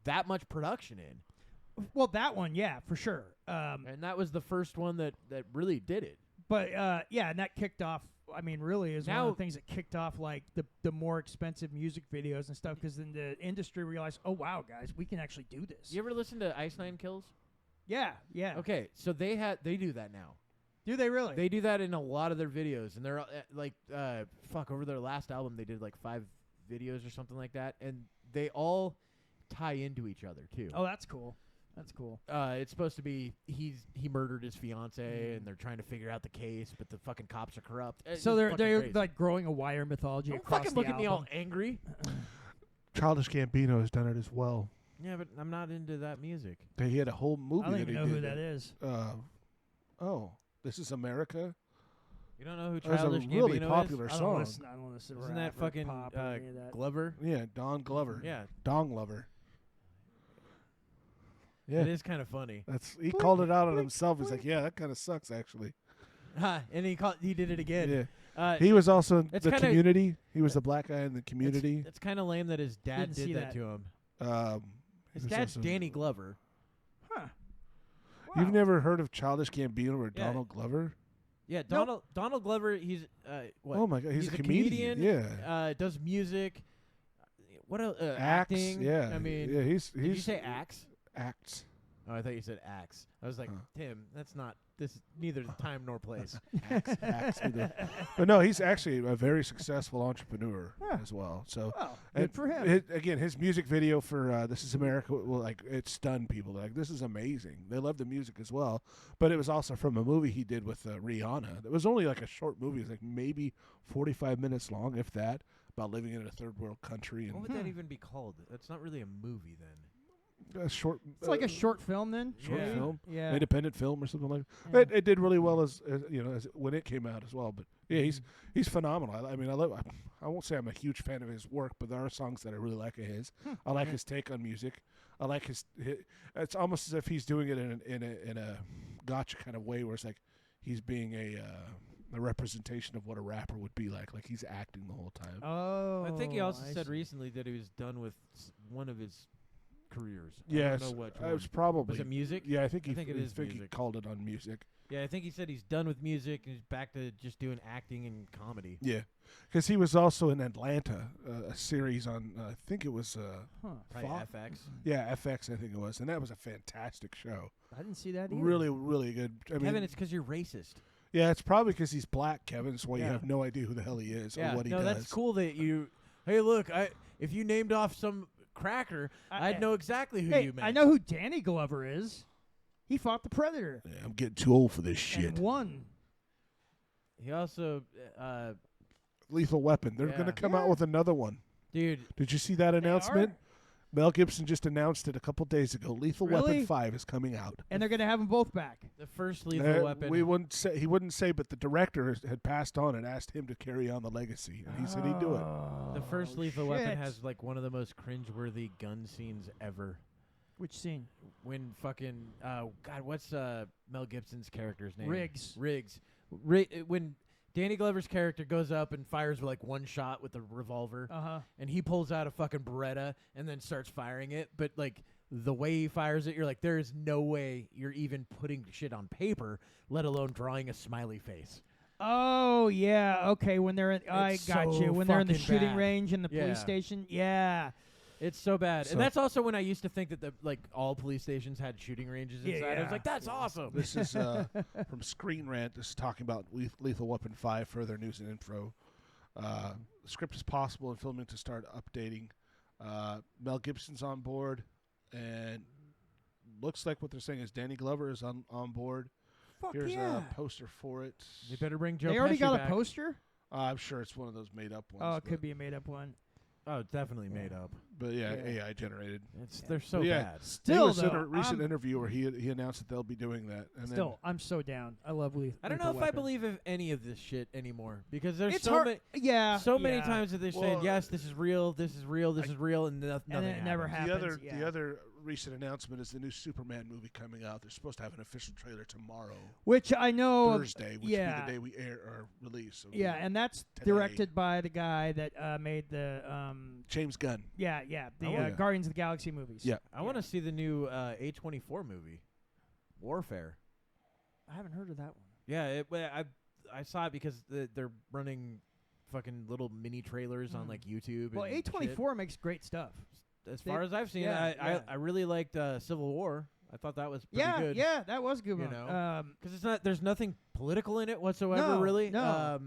that much production in, Well, that one, yeah, for sure. and that was the first one that really did it. But yeah, and that kicked off I mean, really is one Now- of the things that kicked off like the more expensive music videos and stuff, because then the industry realized, oh wow, guys, we can actually do this. You ever listen to Ice Nine Kills? Yeah. Okay, so they do that now. Do they really? They do that in a lot of their videos, and they're over their last album they did like 5 videos or something like that, and they all tie into each other too. Oh, that's cool. That's cool. It's supposed to be he murdered his fiance, and they're trying to figure out the case, but the fucking cops are corrupt. So they're crazy. like growing a Wire mythology Don't across fucking the look at me all album. angry. Childish Gambino has done it as well. Yeah, but I'm not into that music. He had a whole movie I don't that even he know did. who that is. This is America. You don't know who That was a Childish really Gambino popular is? I song. don't listen to Isn't rap that or fucking pop or any of that. Glover? Yeah, Don Glover. Yeah, Dong Lover. Yeah, it is kind of funny. he called it out on himself. He's like, yeah, that kind of sucks actually. And he did it again. Yeah. He was also in it's the kinda- Community. He was the black guy in the Community. It's kind of lame that his dad Didn't see did that that. to him. He His was dad's also- Danny Glover. Huh. You've Wow. never heard of Childish Gambino or Yeah. Donald Glover? Yeah, Nope. Donald Glover. He's what? Oh my God, he's a comedian. Yeah. Does music. What else? Acts. Acting. Yeah. I mean, yeah, he's did you say acts? acts. Oh, I thought you said axe. I was like, Huh. Tim, that's not. This is neither the time nor place. acts but no, he's actually a very successful entrepreneur Huh. as well. So Well, and good for him. his music video for "This Is America," it stunned people. Like, this is amazing. They love the music as well. But it was also from a movie he did with Rihanna. It was only like a short movie. It was like maybe 45 minutes long, if that, about living in a third world country. What And would that even be called? That's not really a movie then. a short. It's like a short film then. short Yeah. film, Yeah. independent film or something like Yeah. that. It did really well as when it came out as well. But yeah, he's phenomenal. I mean, I won't say I'm a huge fan of his work, but there are songs that I really like of his. I like his take on music. I like his. It's almost as if he's doing it in a gotcha kind of way, where it's like he's being a representation of what a rapper would be like. Like, he's acting the whole time. Oh. I think he also said see. recently that he was done with one of his careers. Yes, I don't know which it one. was probably. Was it music? Yeah, I think I think it is he music. called it on music. Yeah, I think he said he's done with music and he's back to just doing acting and comedy. Yeah, because he was also in Atlanta, a series on I think it was Probably Fox? FX. Yeah, FX I think it was, and that was a fantastic show. I didn't see that either. Really, really good. I Kevin, mean, it's because you're racist. yeah, it's probably because he's black, Kevin. So you Yeah. have no idea who the hell he is or what he no, does. that's cool that you. Hey, look, if you named off some cracker, I'd know exactly who Hey, you meant. I know who Danny Glover is. He fought the Predator Yeah, I'm getting too old for this shit. and won. He also, Lethal Weapon. They're going to Yeah. come out with another one. dude. Did you see that announcement? Mel Gibson just announced it a couple days ago. Lethal Really? Weapon 5 is coming out. And they're going to have them both back. The first Lethal Weapon. He wouldn't say, but the director had passed on and asked him to carry on the legacy, and he said he'd do it. The first Oh, Lethal Weapon shit. has like one of the most cringeworthy gun scenes ever. Which scene? When fucking God, what's Mel Gibson's character's name? Riggs. When Danny Glover's character goes up and fires like one shot with a revolver, Uh-huh. and he pulls out a fucking Beretta and then starts firing it, but like the way he fires it, you're like, there is no way you're even putting shit on paper, let alone drawing a smiley face. Oh, yeah. Okay, when they're in, I It's got so you. When they're in the fucking shooting bad. range in the Yeah. police station. Yeah. It's so bad. So- And that's also when I used to think that all police stations had shooting ranges Yeah, inside. I was yeah. like, that's awesome. This is from Screen Rant. This is talking about Lethal Weapon 5, further news and info. The script is possible and filming to start updating. Mel Gibson's on board, and looks like what they're saying is Danny Glover is on board. Fuck Here's yeah. a poster for it. They better bring Joe They already Pesci got back. a poster? I'm sure it's one of those made-up ones. Oh, it but, could be a made-up one. Oh, it's definitely made up. But yeah, Yeah. AI generated. They're so But yeah, bad. He Still, was in though, a recent I'm- interview where he announced that they'll be doing that. And Still, I'm so down. I love Lethal I don't know if I Weapon. believe of any of this shit anymore because there's It's so hard. many. Yeah. So many yeah. times that they're Well, saying yes, this is real, this is real, this is real, and nothing. And then it never happens. happens. the other recent announcement is the new Superman movie coming out. They're supposed to have an official trailer tomorrow, Which I know. Thursday, which yeah. will be the day we air or release. So Yeah, and that's today. directed by the guy that made the James Gunn. the yeah. Guardians of the Galaxy movies. Yeah. I want to see the new A24 movie, Warfare. I haven't heard of that one. Yeah, I saw it because they're running fucking little mini trailers on like YouTube. Well, and A24 makes great stuff. As far as I've seen, I really liked Civil War. I thought that was pretty good. Yeah, that was a good You one. know, because there's nothing political in it whatsoever. No, really, no.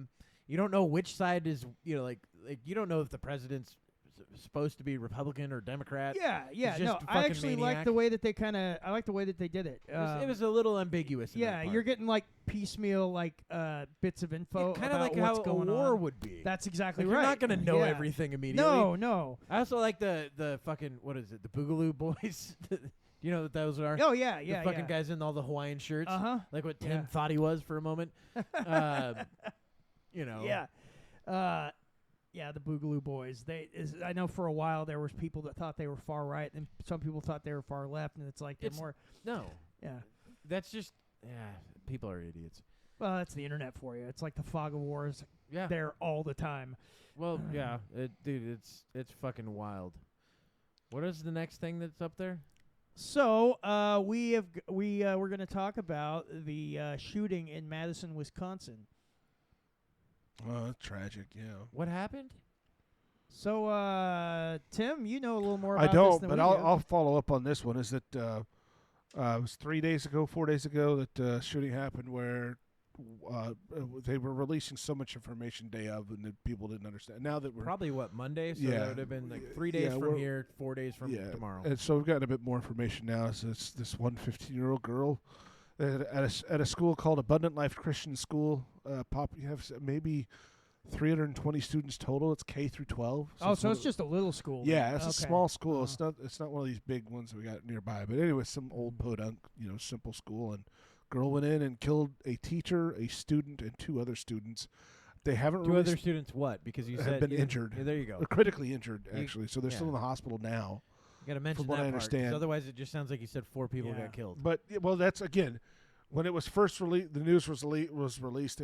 you don't know which side is. Like you don't know if the president's supposed to be Republican or Democrat. Yeah. He's just No, a I fucking actually maniac. like the way that they I like the way that they did it. It was a little ambiguous. In yeah, that part. you're getting like piecemeal bits of info kind of about like what's how going a war on. would be. That's exactly Like, right. You're not gonna know Yeah. everything immediately. No. I also like the fucking what is it? The Boogaloo Boys. You know what those are? Oh yeah, The fucking guys in all the Hawaiian shirts. Like what Tim thought he was for a moment. You know. Yeah. The Boogaloo Boys. I know for a while there was people that thought they were far right, and some people thought they were far left, and it's like they're more. No. Yeah. That's just people are idiots. Well, that's the internet for you. It's like the fog of war is Yeah. there all the time. Well, yeah, dude, it's fucking wild. What is the next thing that's up there? So we're going to talk about the shooting in Madison, Wisconsin. Oh, that's tragic. Yeah. What happened? So Tim, you know a little more about I this don't, than but we do. I'll follow up on this one. Is that it was 4 days ago that shooting happened where they were releasing so much information day of, and that people didn't understand. Now that we're Probably Monday, so Yeah. that would have been like 3 days from we're- here, 4 days from tomorrow. And so we've gotten a bit more information now. So it's this one 15-year-old girl at a school called Abundant Life Christian School. You have maybe 320 students total. It's K through 12. So it's just a little school. Yeah, then. it's a Okay. small school. It's not one of these big ones we got nearby. But anyway, some old podunk, simple school, and girl went in and killed a teacher, a student, and 2 other students. They haven't Two released, other students, what? Because you have said been you- injured. Yeah, there you go. Or critically injured, You- actually. So they're still in the hospital now. You got to mention from what that I part, 'cause understand. otherwise it just sounds like you said 4 people Yeah. got killed. But that's again, when it was first released, the news was released.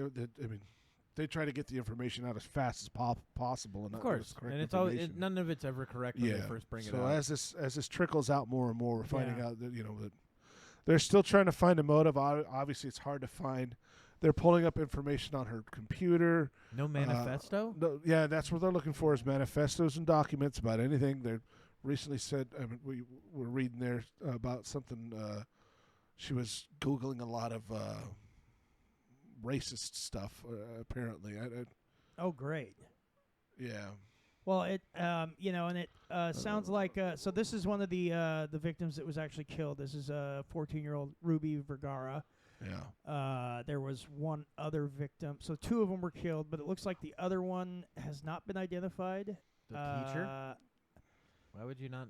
They try to get the information out as fast as possible, and Of course, and it's always none of it's ever correct when they first bring it so out. as this trickles out more and more, we're finding Yeah. out that that they're still trying to find a motive. Obviously, it's hard to find. They're pulling up information on her computer. No manifesto? No, yeah, that's what they're looking for is manifestos and documents about anything. They recently said, we were reading there about something. She was Googling a lot of racist stuff, apparently. Oh, great. Yeah. Well, it and it sounds like so. This is one of the victims that was actually killed. This is 14-year-old Ruby Vergara. Yeah. There was one other victim. So 2 of them were killed, but it looks like the other one has not been identified. The teacher? Why would you not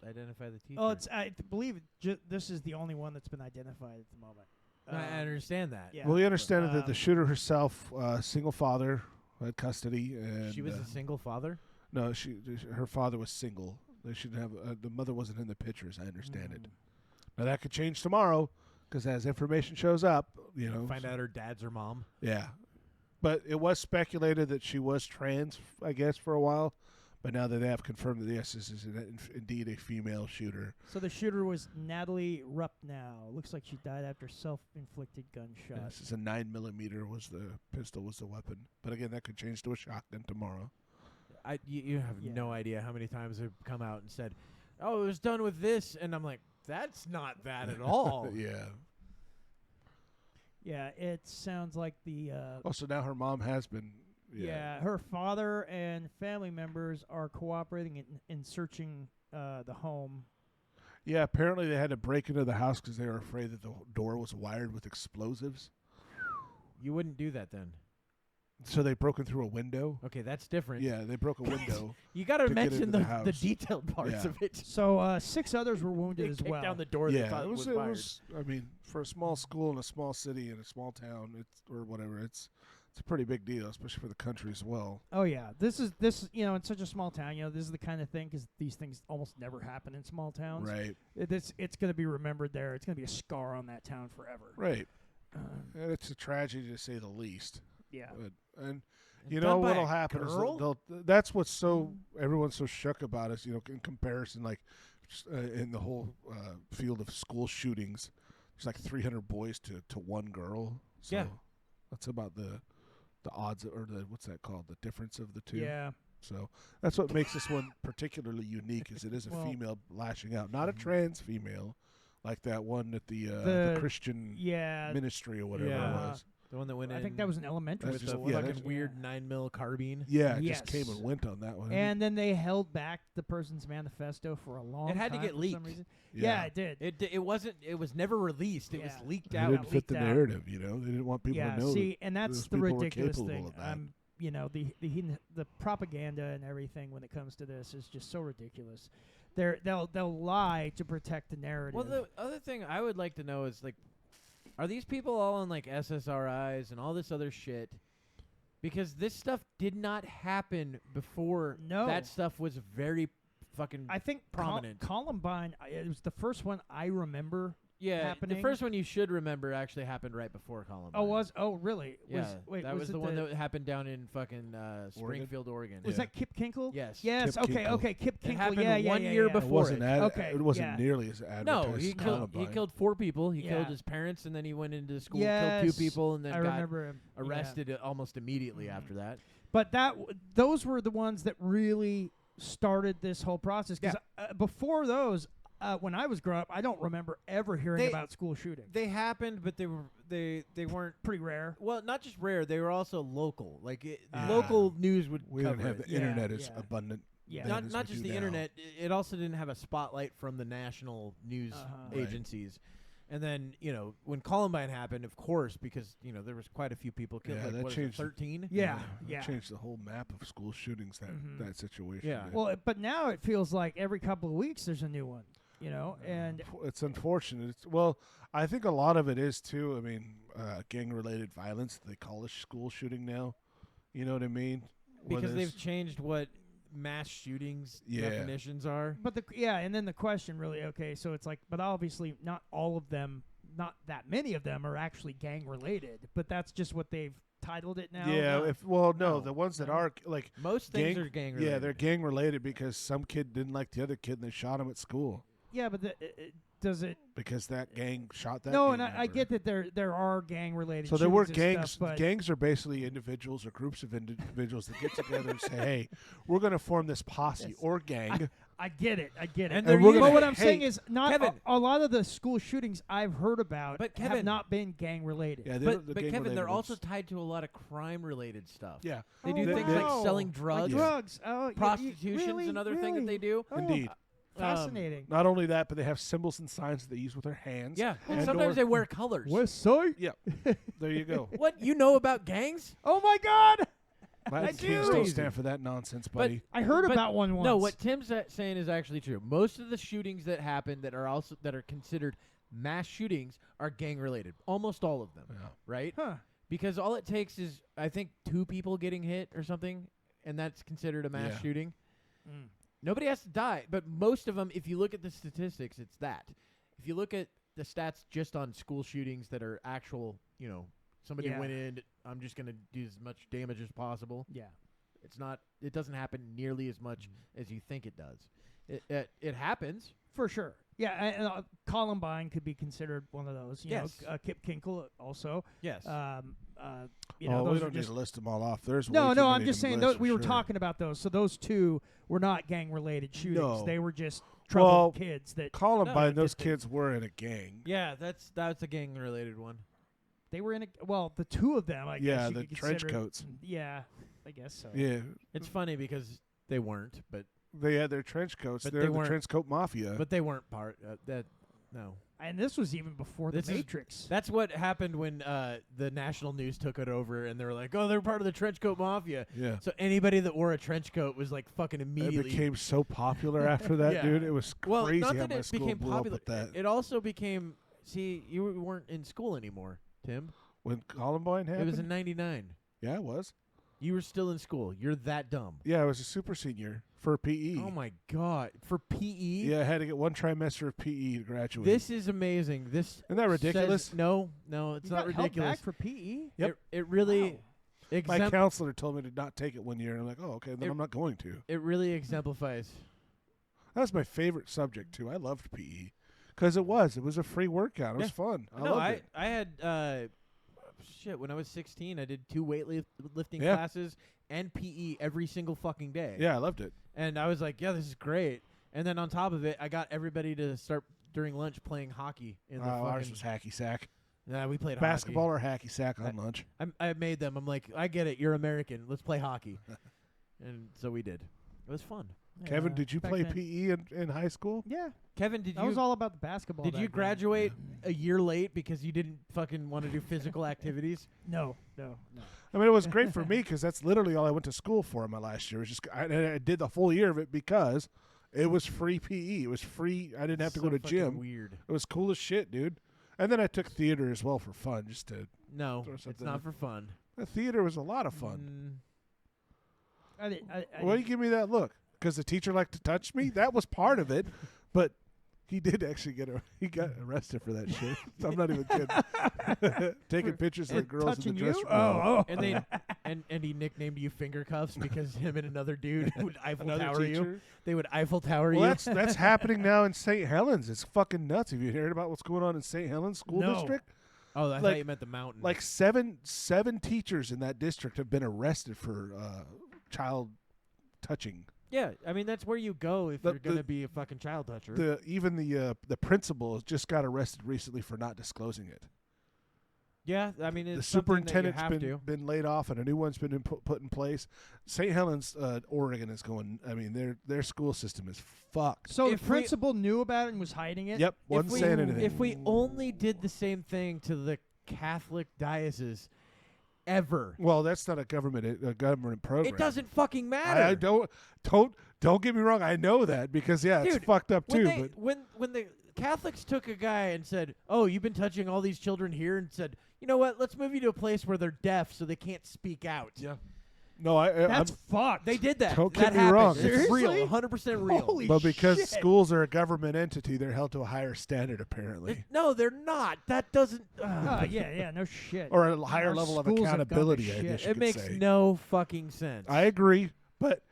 identify the teacher? Oh, I believe this is the only one that's been identified at the moment. I understand that. Yeah. Well, we understand that the shooter herself, single father, had custody, and She was a single father? no, her father was single. They should have the mother wasn't in the picture, as I understand it. Now that could change tomorrow, because as information shows up, Find out her dad's her mom. Yeah, but it was speculated that she was trans, I guess, for a while. But now that they have confirmed that yes, this is indeed a female shooter. So the shooter was Natalie Rupnow. Looks like she died after self-inflicted gunshot. This is a 9mm was the pistol was the weapon. But again, that could change to a shotgun tomorrow. You have no idea how many times they've come out and said, "Oh, it was done with this," and I'm like, "That's not that at all." Yeah. Yeah, it sounds like the. Also, now her mom has been. Yeah, her father and family members are cooperating in searching the home. Yeah, apparently they had to break into the house because they were afraid that the door was wired with explosives. You wouldn't do that then. So they broke in through a window. Okay, that's different. Yeah, they broke a window. You got to to get mention into the the house. detailed parts Yeah. of it. So 6 others were wounded They as kicked well. down the door. They Yeah, thought it was. fired. I mean, for a small school in a small city in a small town, or whatever, it's a pretty big deal, especially for the country as well. Oh yeah, this in such a small town. This is the kind of thing because these things almost never happen in small towns. Right. It's going to be remembered there. It's going to be a scar on that town forever. Right. And it's a tragedy to say the least. Yeah. And And you done know by what'll a happen girl? is that's what's so everyone's so shook about us. In comparison, like in the whole field of school shootings, there's like 300 boys to one girl. So, Yeah. That's about the odds or the what's that called? The difference of the two. Yeah. So that's what makes this one particularly unique, is it is a Well- female lashing out, not a trans female, like that one at the Christian ministry or whatever Yeah. it was. The one that went in. I think that was an elementary with That's the school. just- yeah, fucking that's- weird 9mm carbine. Yeah, it Yes. just came and went on that one. And then they held back the person's manifesto for a long time. It had to get for leaked. some reason. Yeah, it did. It wasn't. It was never released. It was Yeah. leaked it out. didn't fit the leaked out. narrative, you know. They didn't want people yeah, to know. see, and that's those the people were ridiculous capable thing. of that. You know, the propaganda and everything when it comes to this is just so ridiculous. They'll lie to protect the narrative. Well, the other thing I would like to know is, like, are these people all on, like, SSRIs and all this other shit? Because this stuff did not happen before. No. That stuff was very fucking I think prominent. Columbine. It was the first one I remember. yeah, happening. the first one you should remember actually happened right before Columbine. Oh, really? Yeah, Wait, that was it the one that happened down in fucking Springfield, Oregon. Was that Kip Kinkle? Yes. Yes. Kip Okay. Kinkle. Okay. Kip It Kinkle. happened yeah, one yeah, year yeah. It before wasn't Okay, it wasn't yeah. nearly as advertised. No, as he Columbine. killed 4 people. He killed Yeah. his parents, and then he went into school, Yes, killed 2 people, and then I got remember him. Yeah. arrested almost immediately after that. But those were the ones that really started this whole process. Because before those, when I was growing up, I don't remember ever hearing about school shootings. They happened, but they weren't Pretty rare. well, not just rare. They were also local. Like local news would We cover didn't have it. the internet as yeah. abundant. Yeah. then Not as not we just do the now. internet. It also didn't have a spotlight from the national news Uh-huh. Right. agencies. And then, when Columbine happened, of course, because, there was quite a few people killed. Yeah, like, that what is it, changed 13? Yeah. It Yeah. changed the whole map of school shootings. That situation. Yeah. did. Well, but now it feels like every couple of weeks there's a new one. And It's unfortunate. I think a lot of it is too. I mean, gang-related violence. They call it school shooting now. You know what I mean? Where Because there's- they've changed what mass shootings Yeah. definitions are. but and then the question really, okay, so it's like, but obviously not all of them, not that many of them are actually gang related, but that's just what they've titled it now. Yeah. No. The ones that No. are like Most things are gang related. Yeah, they're gang related because some kid didn't like the other kid and they shot him at school Yeah, but does it? because that gang shot that. No, gang and I member. get that there are gang related. So there were shootings and gangs. stuff, but Gangs are basically individuals or groups of individuals that get together and say, "Hey, we're going to form this posse Yes. or gang." I get it. And they're But usually- what I'm hey, saying is, not Kevin. a lot of the school shootings I've heard about But have Kevin. not been gang related. Yeah, But Kevin, they're also tied to a lot of crime related stuff. Yeah, They do Oh, things wow. like selling Like drugs, drugs, prostitution's really? another thing that they do. Oh, indeed. Fascinating. Not only that, but they have symbols and signs that they use with their hands. Yeah, and And sometimes or- they wear colors. West Side. Yeah. There you go. What you know about gangs? Oh my God! Latin do. kings don't stand for that nonsense, buddy. I heard But about one once. No, what Tim's saying is actually true. Most of the shootings that happen that are considered mass shootings are gang related. Almost all of them, Yeah. right? Huh? Because all it takes is, I think, 2 people getting hit or something, and that's considered a mass Yeah. shooting. Mm. Nobody has to die, but most of them, if you look at the statistics, it's that. If you look at the stats just on school shootings that are actual, somebody Yeah. went in, I'm just going to do as much damage as possible. Yeah. It's not. It doesn't happen nearly as much Mm-hmm. as you think it does. It happens. For sure. Yeah, and Columbine could be considered one of those. You Yes. know, Kip Kinkle also. Yes. You know, we those don't are need just to list them all off. There's way no. too I'm many just to saying list we for were sure. talking about those. So those 2 were not gang related shootings. No. They were just Well, troubled kids that Columbine, No, those just the- kids were in a gang. Yeah, that's a gang related one. they were in. The 2 of them. I guess. Yeah, you the could trench consider- coats. Yeah, I guess so. Yeah, It's funny because they weren't, but they had their trench coats. But They're they the weren't- trench coat mafia. they weren't part that. No, And this was even before This the is- Matrix. that's what happened when the national news took it over, and they were like, "Oh, they're part of the trench coat mafia." yeah, So anybody that wore a trench coat was like fucking it immediately. became so popular after that, Yeah. dude. It was well, crazy not how that my it school became blew popular. up with that. It also became. See, you weren't in school anymore, Tim. When Columbine happened, It was in '99. yeah, it was. You were still in school. You're that dumb. Yeah, I was a super senior for PE. Oh my god! For PE. Yeah, I had to get 1 trimester of PE to graduate. This is amazing. This Isn't that ridiculous? says- no, it's You not got held ridiculous. back for PE. Yep. It really My counselor told me to not take it 1 year, and I'm like, oh, okay, then It- I'm not going to. it really exemplifies. That was my favorite subject too. I loved PE because it was a free workout. It was fun. I No, loved it. I had shit, when I was 16, I did 2 weightlifting Yeah. classes and PE every single fucking day. Yeah, I loved it. And I was like, yeah, this is great. And then on top of it, I got everybody to start during lunch playing hockey. In the Ours fucking, was hacky sack. yeah, we played Basketball hockey. or hacky sack on lunch. I made them. I'm like, I get it. You're American. Let's play hockey. And so we did. It was fun. Kevin, did you back play then. PE in high school? Yeah, Kevin, did that was you all about the basketball. did back you then. graduate a year late because you didn't fucking want to do physical activities? No. I mean, it was great for me because that's literally all I went to school for in my last year. It was just I did the full year of it because it was free PE. It was free. I didn't have to So go to fucking gym. Weird. It was cool as shit, dude. And then I took theater as well for fun, just to. No, Throw it's something not in. for fun. The theater was a lot of fun. I did. Why you give me that look? Because the teacher liked to touch me. That was part of it, but he did actually he got arrested for that shit. So I'm not even kidding. Taking pictures of girls in the touching you? dressing room. Oh. And they and he nicknamed you Finger Cuffs because him and another dude would Eiffel Another Tower you. teacher. They would Eiffel Tower Well, you. that's happening now in St. Helens. It's fucking nuts. Have you heard about what's going on in St. Helens School No. District? Oh, I like- thought you meant the mountain. Like seven teachers in that district have been arrested for child touching. yeah, I mean that's where you go if The- you're gonna the- be a fucking child toucher. Even the principal just got arrested recently for not disclosing it. yeah, I mean The it's something that you superintendent's have been to. laid off and a new one's been put in place. St. Helens, Oregon is going. I mean, their school system is fucked. So If the we- principal knew about it and was hiding it. Yep, wasn't if we, saying anything. If we only did the same thing to the Catholic diocese ever, Well, that's not a government program. it doesn't fucking matter. I don't get me wrong. I know that because it's Dude, fucked up when too. they, But when the Catholics took a guy and said, "Oh, you've been touching all these children here," and said, "You know what? Let's move you to a place where they're deaf, so they can't speak out." yeah, no, That's I'm, fucked. They did that. Don't that get me happened. wrong. It's Seriously? real, 100% real. Holy but because shit. schools are a government entity, they're held to a higher standard apparently, No, they're not. That doesn't. Yeah, no shit. or a higher Our level of schools have gone to accountability. I shit. guess you It could makes say. no fucking sense. I agree, but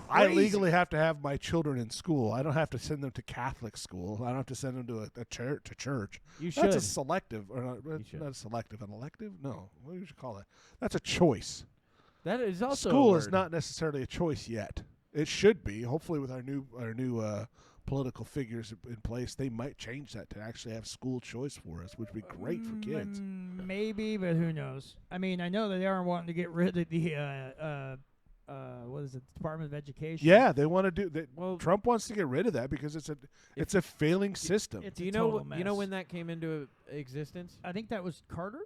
I Crazy. legally have to have my children in school. I don't have to send them to Catholic school. I don't have to send them to a church. you That's should. a selective, or not, should. not a selective, an elective. No, what do you call that? That's a choice. That is also a School is word. not necessarily a choice yet. It should be. Hopefully, with our new political figures in place, they might change that to actually have school choice for us, which would be great for kids. Maybe, but who knows? I mean, I know that they are wanting to get rid of the what is it, Department of Education? Yeah, they want to do that. Well, Trump wants to get rid of that because it's a failing system. It's do a you know? total You know mess. when that came into existence? I think that was Carter.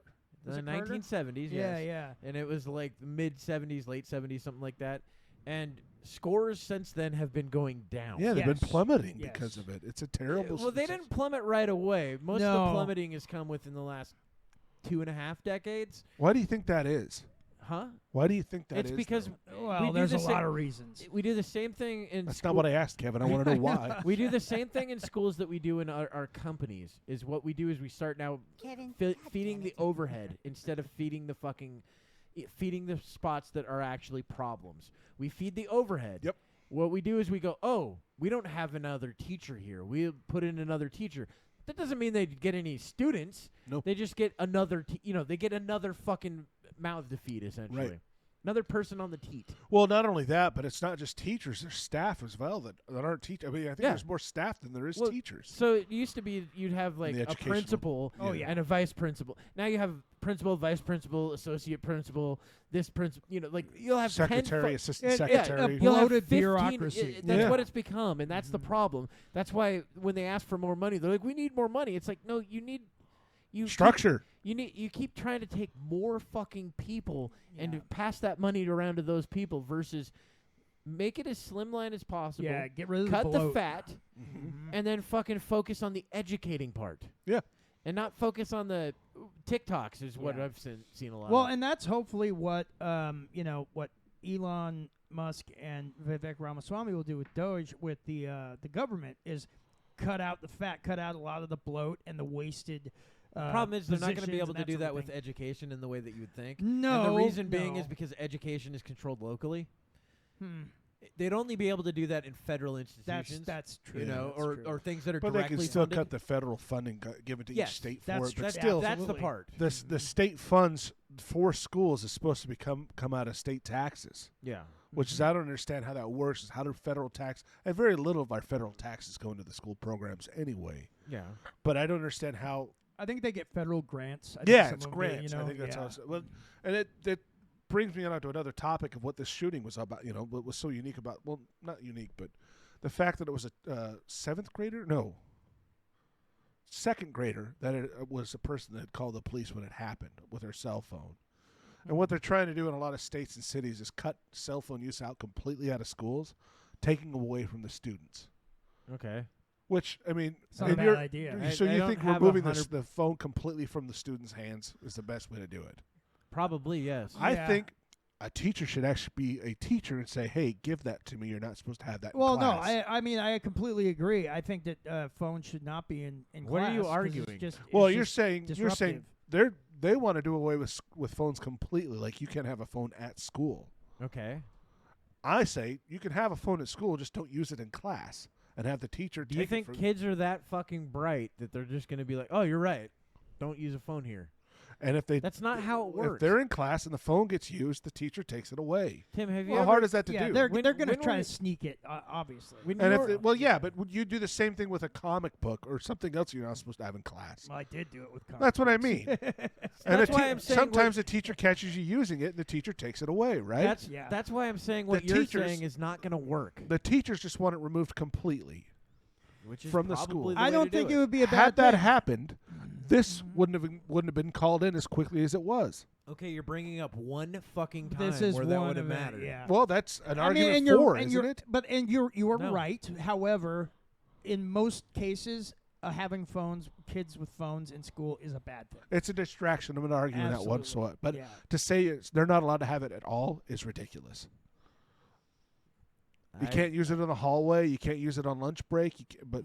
Was The it Carter? 1970s. Yeah, yes. yeah. And it was like the mid 70s, late 70s, something like that. And scores since then have been going down. Yeah, they've been Yes. plummeting Yes. because of it. It's a terrible. Well, they didn't plummet right away. Most of No. the plummeting has come within the last 2.5 decades. Why do you think that is? Huh? Why do you think that It's is, because though? Well, we do there's the a same- lot of reasons. we do the same thing in That's school. not what I asked, Kevin. I want to know why. We do the same thing in schools that we do in our companies. Is what we do is we start now Kevin, feeding the overhead instead of feeding the feeding the spots that are actually problems. We feed the overhead. Yep. What we do is we go, oh, we don't have another teacher here. We put in another teacher. That doesn't mean they get any students. Nope. They just get another. They get another fucking mouth to feed essentially. Right. Another person on the teat. Well, not only that, but it's not just teachers. There's staff as well that aren't teachers. I mean, I think Yeah. there's more staff than there is Well, teachers. So it used to be you'd have like The a educational- principal Oh, yeah. and a vice principal. Now you have principal, vice principal, associate principal, this principal. Like you'll have 10 Secretary, assistant Yeah, secretary. You'll have bloated 15 bureaucracy. that's Yeah. what it's become, and that's the problem. That's why when they ask for more money, they're like, "We need more money." It's like, no, you need Structure. You keep trying to take more fucking people and to pass that money around to those people versus make it as slimline as possible. Yeah, get rid of Cut the the bloat. fat, and then fucking focus on the educating part. Yeah. And not focus on the TikToks is what Yeah. I've seen a lot. Well, of. and that's hopefully what what Elon Musk and Vivek Ramaswamy will do with Doge, with the government, is cut out the fat, cut out a lot of the bloat and the wasted. Problem is they're not going to be positions able and to do sort that of with thing. education in the way that you would think. No, And the reason being no. is because education is controlled locally. they'd only be able to do that in federal institutions. That's true. You know, that's true. or things that are But they directly can still funded. cut the federal funding given to Yes, each state that's for it. true. But Yeah, still, that's the absolutely. part. the state funds for schools is supposed to come out of state taxes, Yeah. which is I don't understand how that works. Is how do federal tax and very little of our federal taxes go into the school programs anyway. Yeah. But I don't understand how. I think they get federal grants. I think Yeah, some it's of them do, grants. You know? I think that's yeah. how. Well, and it brings me on to another topic of what this shooting was about. You know, what was so unique about. Well, not unique, but the fact that it was a seventh grader. No. Second grader that it was a person that had called the police when it happened with her cell phone. And what they're trying to do in a lot of states and cities is cut cell phone use out completely out of schools, taking them away from the students. Okay. Which, I mean, It's not a and bad you're- idea. So I you don't think have removing 100 the phone completely from the students' hands is the best way to do it? Probably yes. I Yeah. think a teacher should actually be a teacher and say, "Hey, give that to me. You're not supposed to have that." Well, in no, class. I mean, I completely agree. I think that phones should not be in What are class. you 'cause arguing? It's just, Well, it's you're just saying disruptive. they want to do away with phones completely. Like you can't have a phone at school. Okay. I say you can have a phone at school, just don't use it in class and have the teacher. Do you take think it kids are that fucking bright that they're just going to be like, "Oh, you're right. Don't use a phone here." and if they That's not how it works. if they're in class and the phone gets used, the teacher takes it away. Tim, have you How ever hard is that to yeah, do? they're When- they're going to when try were to you- sneak it, obviously. when And you're- if yeah, but would you do the same thing with a comic book or something else you're not supposed to have in class? Well, I did do it with. That's what I comic mean. books. And That's why I'm saying sometimes the teacher catches you using it, and the teacher takes it away. Right? That's Yeah. that's why I'm saying what The you're teachers- saying is not going to work. the teachers just want it removed completely. Which is from the probably school. the I way don't to do think it would be a bad Had that thing. happened, this wouldn't have been called in as quickly as it was. Okay, you're bringing up one fucking time This is where that one would have event, mattered. yeah. Well, that's an I mean, argument and you're, for, and isn't you're, it? But you are No. right. However, in most cases, having kids with phones in school is a bad thing. It's a distraction. I'm not arguing that one. Absolutely. But Yeah. to say they're not allowed to have it at all is ridiculous. You can't use it in the hallway. You can't use it on lunch break. But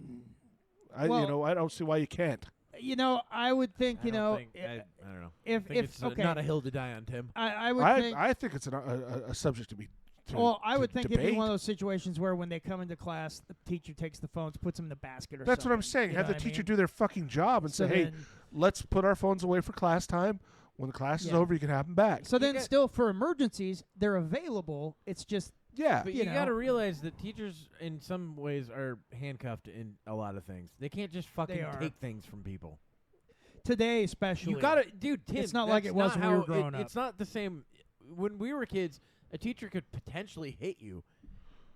I don't see why you can't. You know, I would think, I don't don't know. if I think it's okay, not a hill to die on, Tim. I would think. I think it's a subject to be. Well, I would think it'd be debate. one of those situations where when they come into class, the teacher takes the phones, puts them in the basket or That's something. what I'm saying. You Have know the what I teacher mean? do their fucking job and So say, "Hey, then- let's put our phones away for class time. When the class is Yeah. over, you can have them back." So then, get- still for emergencies, they're available. It's just Yeah. But you you got to know. realize that teachers, in some ways, are handcuffed in a lot of things. They can't just fucking are. take things from people. today, especially. You gotta, dude. Tim, It's not like that's it was not when we were how growing up. It's not the same. When we were kids, a teacher could potentially hit you.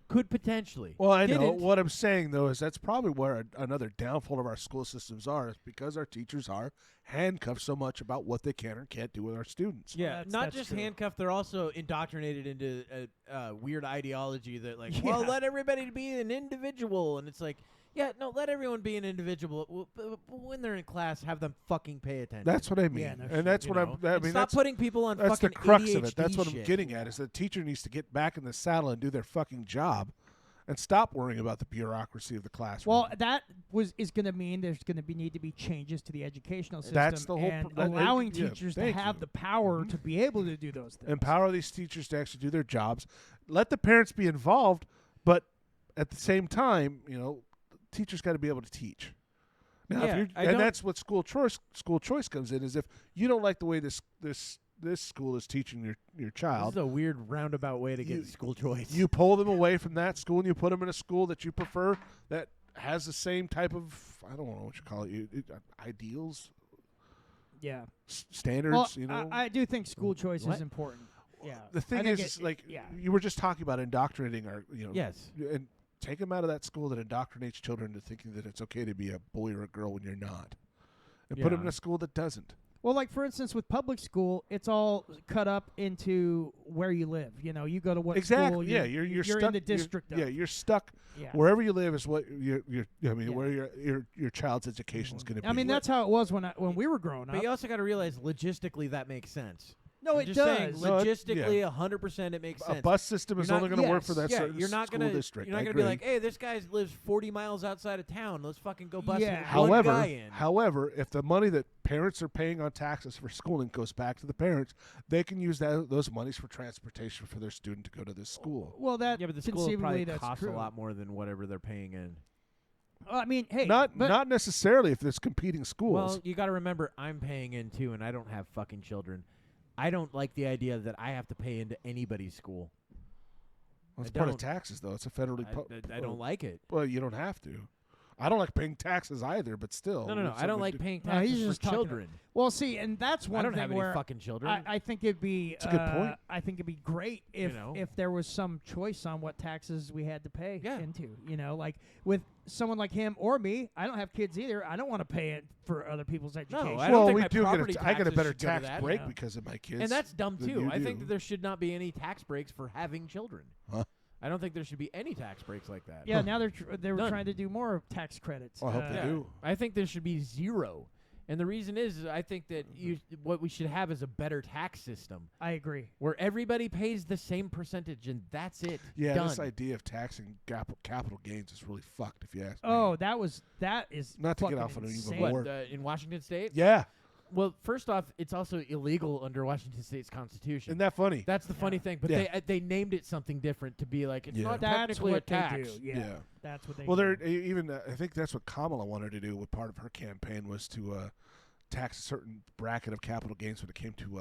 Could potentially. Well, I know. Didn't. What I'm saying, though, is that's probably where another downfall of our school systems are, is because our teachers are handcuffed so much about what they can or can't do with our students. Yeah, That's- not that's just true. handcuffed. They're also indoctrinated into a weird ideology that, like, well, Yeah. let everybody be an individual, and it's like, yeah, no, let everyone be an individual. But when they're in class, have them fucking pay attention. That's what I mean. Yeah, no shit. And that's you what know? I And mean. stop That's, putting people on that's the fucking crux ADHD of it. That's what I'm shit. getting at, is the teacher needs to get back in the saddle and do their fucking job and stop worrying about the bureaucracy of the classroom. Well, that is going to mean there's going to need to be changes to the educational system. That's the whole and pr- that- allowing yeah, teachers to thank have you. the power to be able to do those things. empower these teachers to actually do their jobs. Let the parents be involved, but at the same time, teachers got to be able to teach. Now, Yeah, if I and don't- that's what school choice comes in, is if you don't like the way this school is teaching your This child, is a weird roundabout way to You- get school choice. you pull them away from that school and you put them in a school that you prefer that has the same type of, I don't know what you call it, ideals, yeah. standards. Well, I do think school choice What? is important. Yeah. The thing I think is, it- like you were just talking about indoctrinating our, yes. and take them out of that school that indoctrinates children into thinking that it's okay to be a boy or a girl when you're not, and put them in Yeah. a school that doesn't. Well, like for instance, with public school, it's all cut up into where you live. You go to what Exactly. school. Yeah, you're stuck in the district. Yeah, you're stuck Yeah. wherever you live is what Yeah. where your child's education is going to be. I mean, that's how it was when we were growing up. But you also got to realize logistically that makes sense. No, I'm it just does. saying, No, logistically, 100% it makes sense. A bus system is You're only not- going to work yes, for that yeah, certain you're not school gonna, district. You're not I gonna be agree. like, hey, this guy lives 40 miles outside of town. Let's fucking go bus Yeah. one However, guy in. however, if the money that parents are paying on taxes for schooling goes back to the parents, they can use those monies for transportation for their student to go to this school. Well, that Yeah, but the school conceivably probably that's costs true. a lot more than whatever they're paying in. I mean, hey, Not but not necessarily if there's competing schools. Well, you got to remember, I'm paying in too, and I don't have fucking children. I don't like the idea that I have to pay into anybody's school. Well, it's I part of don't- taxes, though. It's a federally. I don't like it. Well, you don't have to. I don't like paying taxes either, but still. No. it's I don't something like to- paying No, he's taxes just for talking- children. well, see, and that's one I don't thing have any where fucking children. I think it'd be. It's a good point. I think it'd be great if know. if there was some choice on what taxes we had to pay Yeah. into. You know, like with someone like him or me, I don't have kids either. I don't want to pay it for other people's education. I don't well, think we my do property get. I get a taxes better should go to tax that. break Yeah. because of my kids. And that's dumb than too. you I think do. that there should not be any tax breaks for having children. Huh? I don't think there should be any tax breaks like that. Yeah, now they were None. trying to do more tax credits. Well, I hope they Yeah. do. I think there should be zero. And the reason is I think that what we should have is a better tax system I agree. where everybody pays the same percentage and that's it. Yeah, Done. this idea of taxing capital gains is really fucked. If you ask me. Oh, that is Not to get fucking off on it even insane. more. What, in Washington State? Yeah, Well, first off, it's also illegal under Washington State's constitution. isn't that funny? That's the funny thing. But Yeah. they named it something different to be like, it's Yeah. not That's technically what a tax. they do. Yeah, that's what they Well, do. there even I think that's what Kamala wanted to do. With part of her campaign was to tax a certain bracket of capital gains when it came to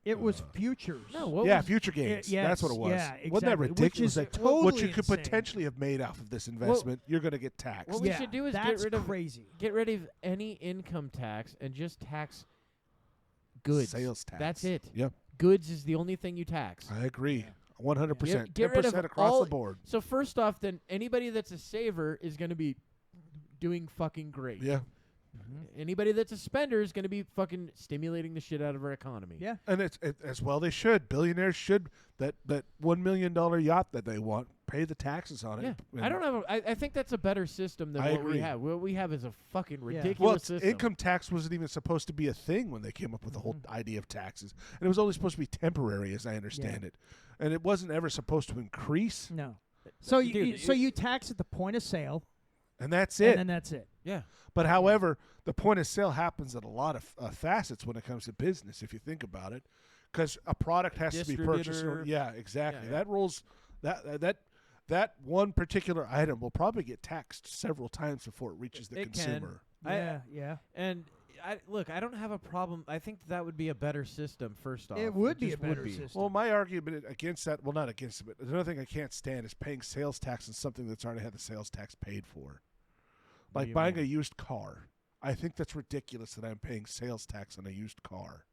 It was futures. No, what yeah, was future gains. yes, That's what it was. yeah, Wasn't that exactly. Which ridiculous? is That totally what you could insane. potentially have made off of this investment, you're going to get taxed. What we yeah, should do is get that's rid of crazy. get rid of any income tax and just tax goods. Sales tax. That's it. Yep, Goods is the only thing you tax. I agree. 100%. Get rid of 10% across all- the board. So first off, then anybody that's a saver is going to be doing fucking great. Yeah, Anybody that's a spender is going to be fucking stimulating the shit out of our economy. Yeah. and it's as well they should. Billionaires should that $1 million yacht that they want pay the taxes on Yeah. it. I don't have. I think that's a better system than I what we agree. have. What we have is a fucking Yeah. ridiculous Well, system. income tax wasn't even supposed to be a thing when they came up with the whole idea of taxes, and it was only supposed to be temporary, as I understand it, and it wasn't ever supposed to increase. No. So Dude, you tax at the point of sale, And that's and it. then that's it. Yeah. But however, the point of sale happens at a lot of facets when it comes to business, if you think about it, because a product has to be purchased. Distributor. Yeah, exactly. Yeah. That rules. That one particular item will probably get taxed several times before it reaches the It can. consumer. Yeah. And I don't have a problem. I think that would be a better system. First off, It would be a just better be. system. Well, my argument against that, well, not against it, but another thing I can't stand is paying sales tax on something that's already had the sales tax paid for. What do Like you buying mean? a used car. I think that's ridiculous that I'm paying sales tax on a used car.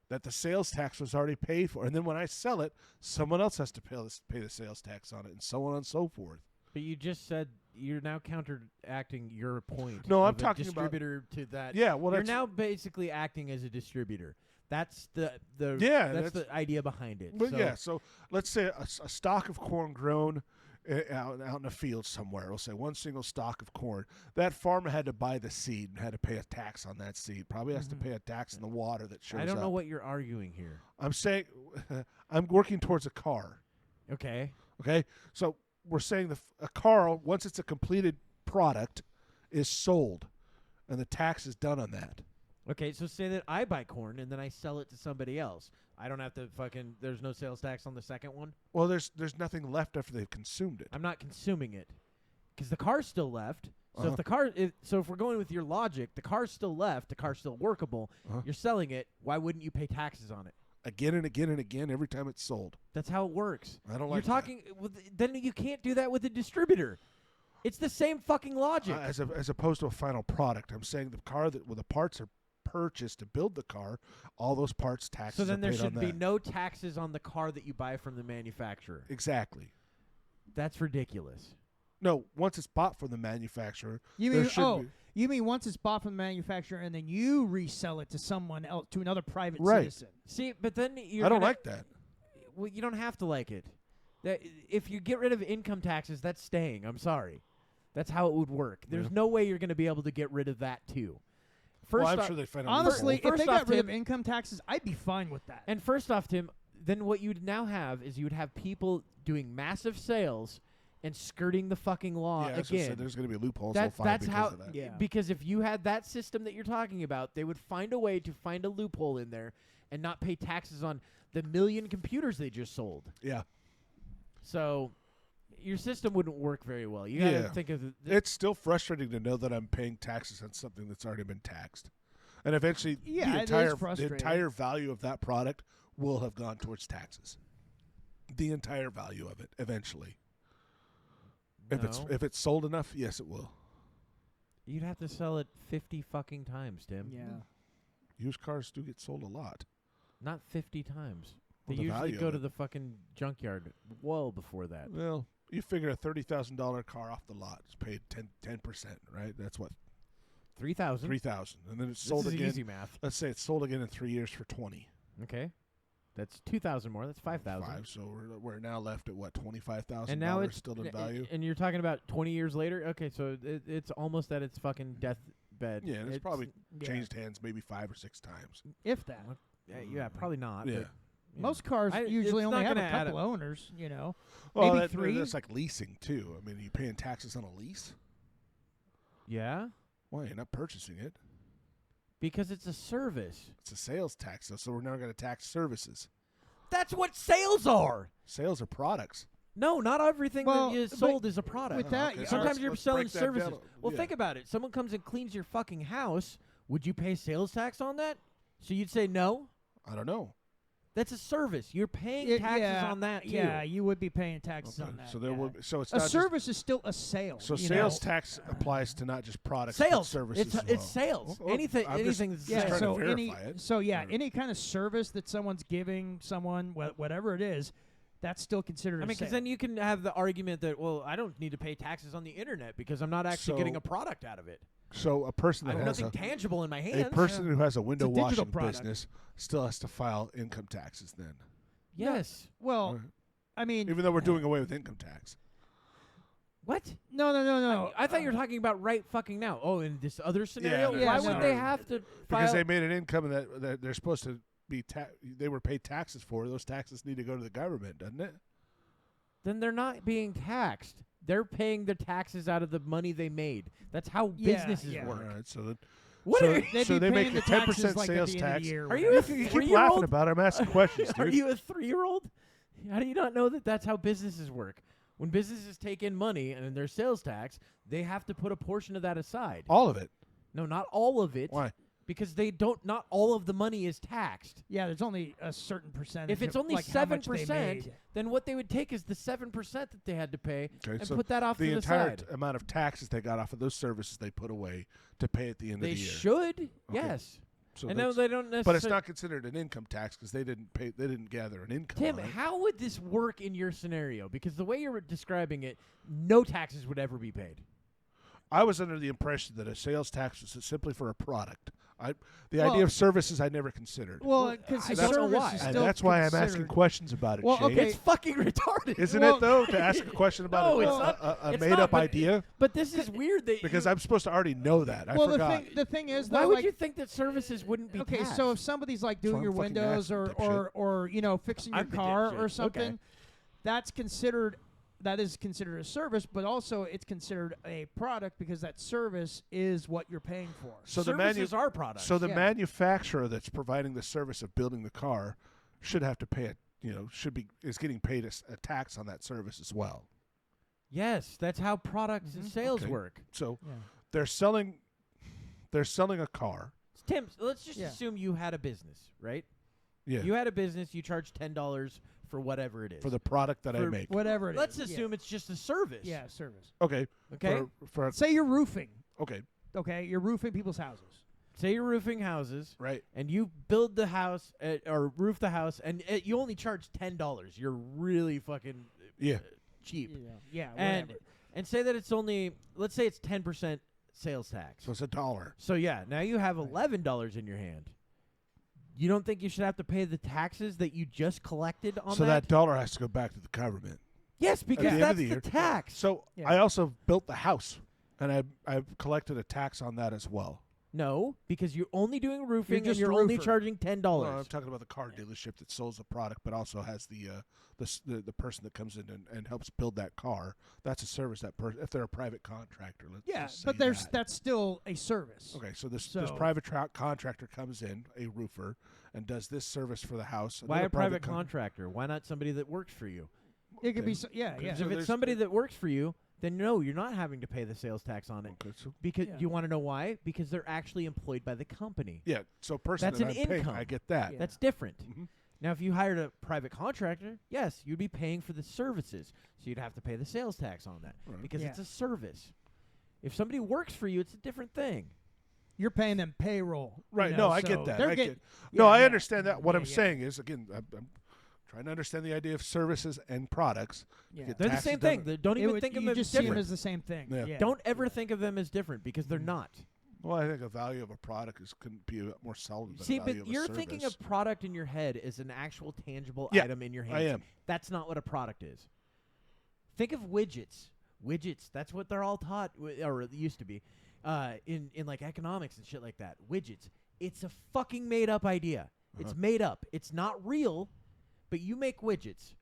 That the sales tax was already paid for. And then when I sell it, someone else has to pay the sales tax on it, and so on and so forth. But you just said you're now counteracting your point. No, I'm of a talking about- distributor to that. Yeah, well, you're that's now basically acting as a distributor. That's the Yeah, that's that's- the idea behind it. But so yeah, so let's say a stock of corn grown out in a field somewhere. We'll say one single stalk of corn. That farmer had to buy the seed and had to pay a tax on that seed. Probably has to pay a tax on the water that shows up. I don't know what you're arguing here. I'm saying I'm working towards a car. Okay. Okay, so we're saying a car, once it's a completed product, is sold, and the tax is done on that. Okay, so say that I buy corn and then I sell it to somebody else. I don't have to fucking. There's no sales tax on the second one. Well, there's nothing left after they've consumed it. I'm not consuming it because the car's still left. So Uh-huh. if the car, so if we're going with your logic, the car's still left, the car's still workable. Uh-huh. You're selling it. Why wouldn't you pay taxes on it? Again and again and again every time it's sold. That's how it works. I don't You're like that. talking. Then you can't do that with a distributor. It's the same fucking logic. As opposed to a final product. I'm saying the car where the parts are purchased to build the car, all those parts taxes so then are there paid should on be that. no taxes on the car that you buy from the manufacturer. Exactly. That's ridiculous. No, once it's bought from the manufacturer, You there mean should be. you mean once it's bought from the manufacturer and then you resell it to someone else, to another private Right. citizen? See, but then you're I don't gonna- like that. Well, you don't have to like it. If you get rid of income taxes, that's staying. I'm sorry. That's how it would work. There's Yeah. no way you're going to be able to get rid of that too. first well, I'm off, sure they find a Honestly, loophole. if they First off, got rid of Tim- income taxes, I'd be fine with that. and first off, Tim, then what you'd now have is you would have people doing massive sales and skirting the fucking law yeah, that's what I said, again. there's going to be loopholes. That's they'll find because how. of that. Yeah. Because if you had that system that you're talking about, they would find a way to find a loophole in there and not pay taxes on the million computers they just sold. Yeah. So your system wouldn't work very well. You got to Yeah. think of It's still frustrating to know that I'm paying taxes on something that's already been taxed, and eventually Yeah, it is the frustrating. entire value of that product will have gone towards taxes. The entire value of it eventually. No. If it's sold enough, yes, it will. You'd have to sell it 50 fucking times, Tim. Yeah. Used cars do get sold a lot. Not 50 times. Well, They the usually value go of to it. the fucking junkyard well before that. Well, you figure a $30,000 car off the lot is paid 10%, right? That's what 3,000. $3,000, and then it's This sold is again. easy math. Let's say it's sold again in 3 years for 20. Okay. That's 2,000 more. That's 5,000. So we're now left at what, $25,000 And now it's still in n- value. And you're talking about 20 years later. Okay, so it's almost at its fucking deathbed. Yeah, and it's probably yeah. changed hands maybe 5 or 6 times. If that. Yeah, probably not. Yeah. But, you Most know. cars I- usually it's only not have a gonna add couple up. owners, you know. Well, Maybe 3. that's like leasing too. I mean, are you paying taxes on a lease? Yeah, Why, you're not purchasing it. because it's a service. It's a sales tax, though, so we're now going to tax services. That's what sales are. Sales are products. No, not everything Well, that is but sold is a product. with that, Okay, you- so Sometimes let's- you're let's selling break that services. down. Well, Yeah. think about it. Someone comes and cleans your fucking house. Would you pay sales tax on that? So you'd say no? I don't know. That's a service. You're paying It- taxes yeah, on that, too. Yeah, you would be paying taxes Okay, on that. so there yeah. will be, so it's a not just- service is still a sale. so you sales know? tax applies to not just products, but Sales. services. It's as it's well. sales. Well, anything I'm just- anything's Yeah, Yeah, trying to so verify it. Or- any kind of service that someone's giving someone, whatever it is, that's still considered I a mean, sale. because then you can have the argument that, well, I don't need to pay taxes on the internet because I'm not actually getting So- a product out of it. So a person I that have has nothing tangible in my a hands. person who has a window digital washing product. business still has to file income taxes then, Yes. well, Right. I mean, even though we're doing away with income tax. What? no. I thought you were talking about right fucking now. Oh, in this other scenario, Yeah, why no. would they have to Because file? they made an income that they're supposed to be they were paid taxes for. Those taxes need to go to the government, doesn't it? Then they're not being taxed. They're paying their taxes out of the money they made. That's how Yeah, businesses yeah. work. All right, so then What so, are, They'd so be they make paying a the taxes 10% like sales at the end of tax. the year or Are you whatever. a You keep 3-year-old? laughing about it. I'm asking questions, Are dude. you a 3-year-old? How do you not know that that's how businesses work? When businesses take in money and their sales tax, they have to put a portion of that aside. All of it. No, not all of it. Why? Because they don't. Not all of the money is taxed. Yeah, there's only a certain percentage. If it's of, only like, how much they 7%, made. then what they would take is the 7% that they had to pay Okay, and so put that off the to the entire side. amount of taxes they got off of those services they put away to pay at the end They of the year. should, yes. So I know that's- they don't necessarily. but it's not considered an income tax because they didn't pay. They didn't gather an income. Tim, on it. how would this work in your scenario? Because the way you're describing it, no taxes would ever be paid. I was under the impression that a sales tax was simply for a product. The Well- idea of services I never considered. Well, because I the don't know service why. is And still that's why I'm asking considered- questions about it, Well, Shane. okay. It's fucking retarded. Isn't Well- it, though, to ask a question about No, a, it's a- not. a It's made-up not, but- idea? But this is weird that Because you, I'm supposed to already know that. I Well, forgot. the thing is, why though, would like, you think that services wouldn't be okay, taxed? so if somebody's like That's doing why your I'm fucking windows asking, or you know fixing your I'm the car dipshit. or something, Okay. that's considered. That is considered a service, but also it's considered a product because that service is what you're paying for. So the services are products. So the Yeah. manufacturer that's providing the service of building the car should have to pay it. Is getting paid a tax on that service as well. yes, that's how products and sales Okay. work. So Yeah. they're selling a car. Tim, let's just Yeah. assume you had a business, right? Yeah. You had a business. You charge $10 for whatever it is. For the product that I For- make. Whatever it Let's is. assume it's just a service. Yeah, service. Okay. Okay. For Say you're roofing. okay. Okay, you're roofing people's houses. Say you're roofing houses, Right. and you build the house or roof the house, and you only charge $10. You're really fucking Yeah. cheap. Yeah, And whatever. and say that it's only, let's say it's 10% sales tax. So it's $1. So yeah, now you have $11 in your hand. You don't think you should have to pay the taxes that you just collected on So that dollar has to go back to the government. Yes, the because end of that's the the year. tax. So Yeah. I also built the house, and I collected a tax on that as well. No, because you're only doing roofing and just you're a only roofer. charging $10. No, I'm talking about the car dealership that sells the product, but also has the person that comes in and helps build that car. That's a service that if they're a private contractor. Let's Yeah, just but say that. that's still a service. Okay, so this So- private contractor comes in, a roofer, and does this service for the house. Why Another a private con- contractor? Why not somebody that works for you? It could be, Okay. yeah. So If there's- it's somebody that works for you, then no, you're not having to pay the sales tax on it. Okay, so Because Yeah. you want to know why? Because they're actually employed by the company. yeah, so person That's that an I'm paying, income. I get that. Yeah. That's different. Mhm. Now, if you hired a private contractor, yes, you'd be paying for the services, so you'd have to pay the sales tax on that Right. because Yeah. it's a service. If somebody works for you, it's a different thing. You're paying them payroll. Right? You no, know, I so get that. they're I getting- get. yeah, No, I yeah. understand that. What Yeah, I'm yeah. saying is, again, I'm trying to understand the idea of services and products. Yeah. get They're the taxes same done- thing. Don't It even would- think of you them just as see them different. as the same thing. Yeah. Yeah. Don't ever think of them as different because they're not. Well, I think the value of a product couldn't be more solid than See, the value but of a you're service. thinking of product in your head as an actual tangible Yeah, item in your hands. I am. That's not what a product is. Think of widgets. Widgets. That's what they're all taught, or it used to be, in like economics and shit like that. Widgets. It's a fucking made up idea. It's made up. It's not real, but you make widgets.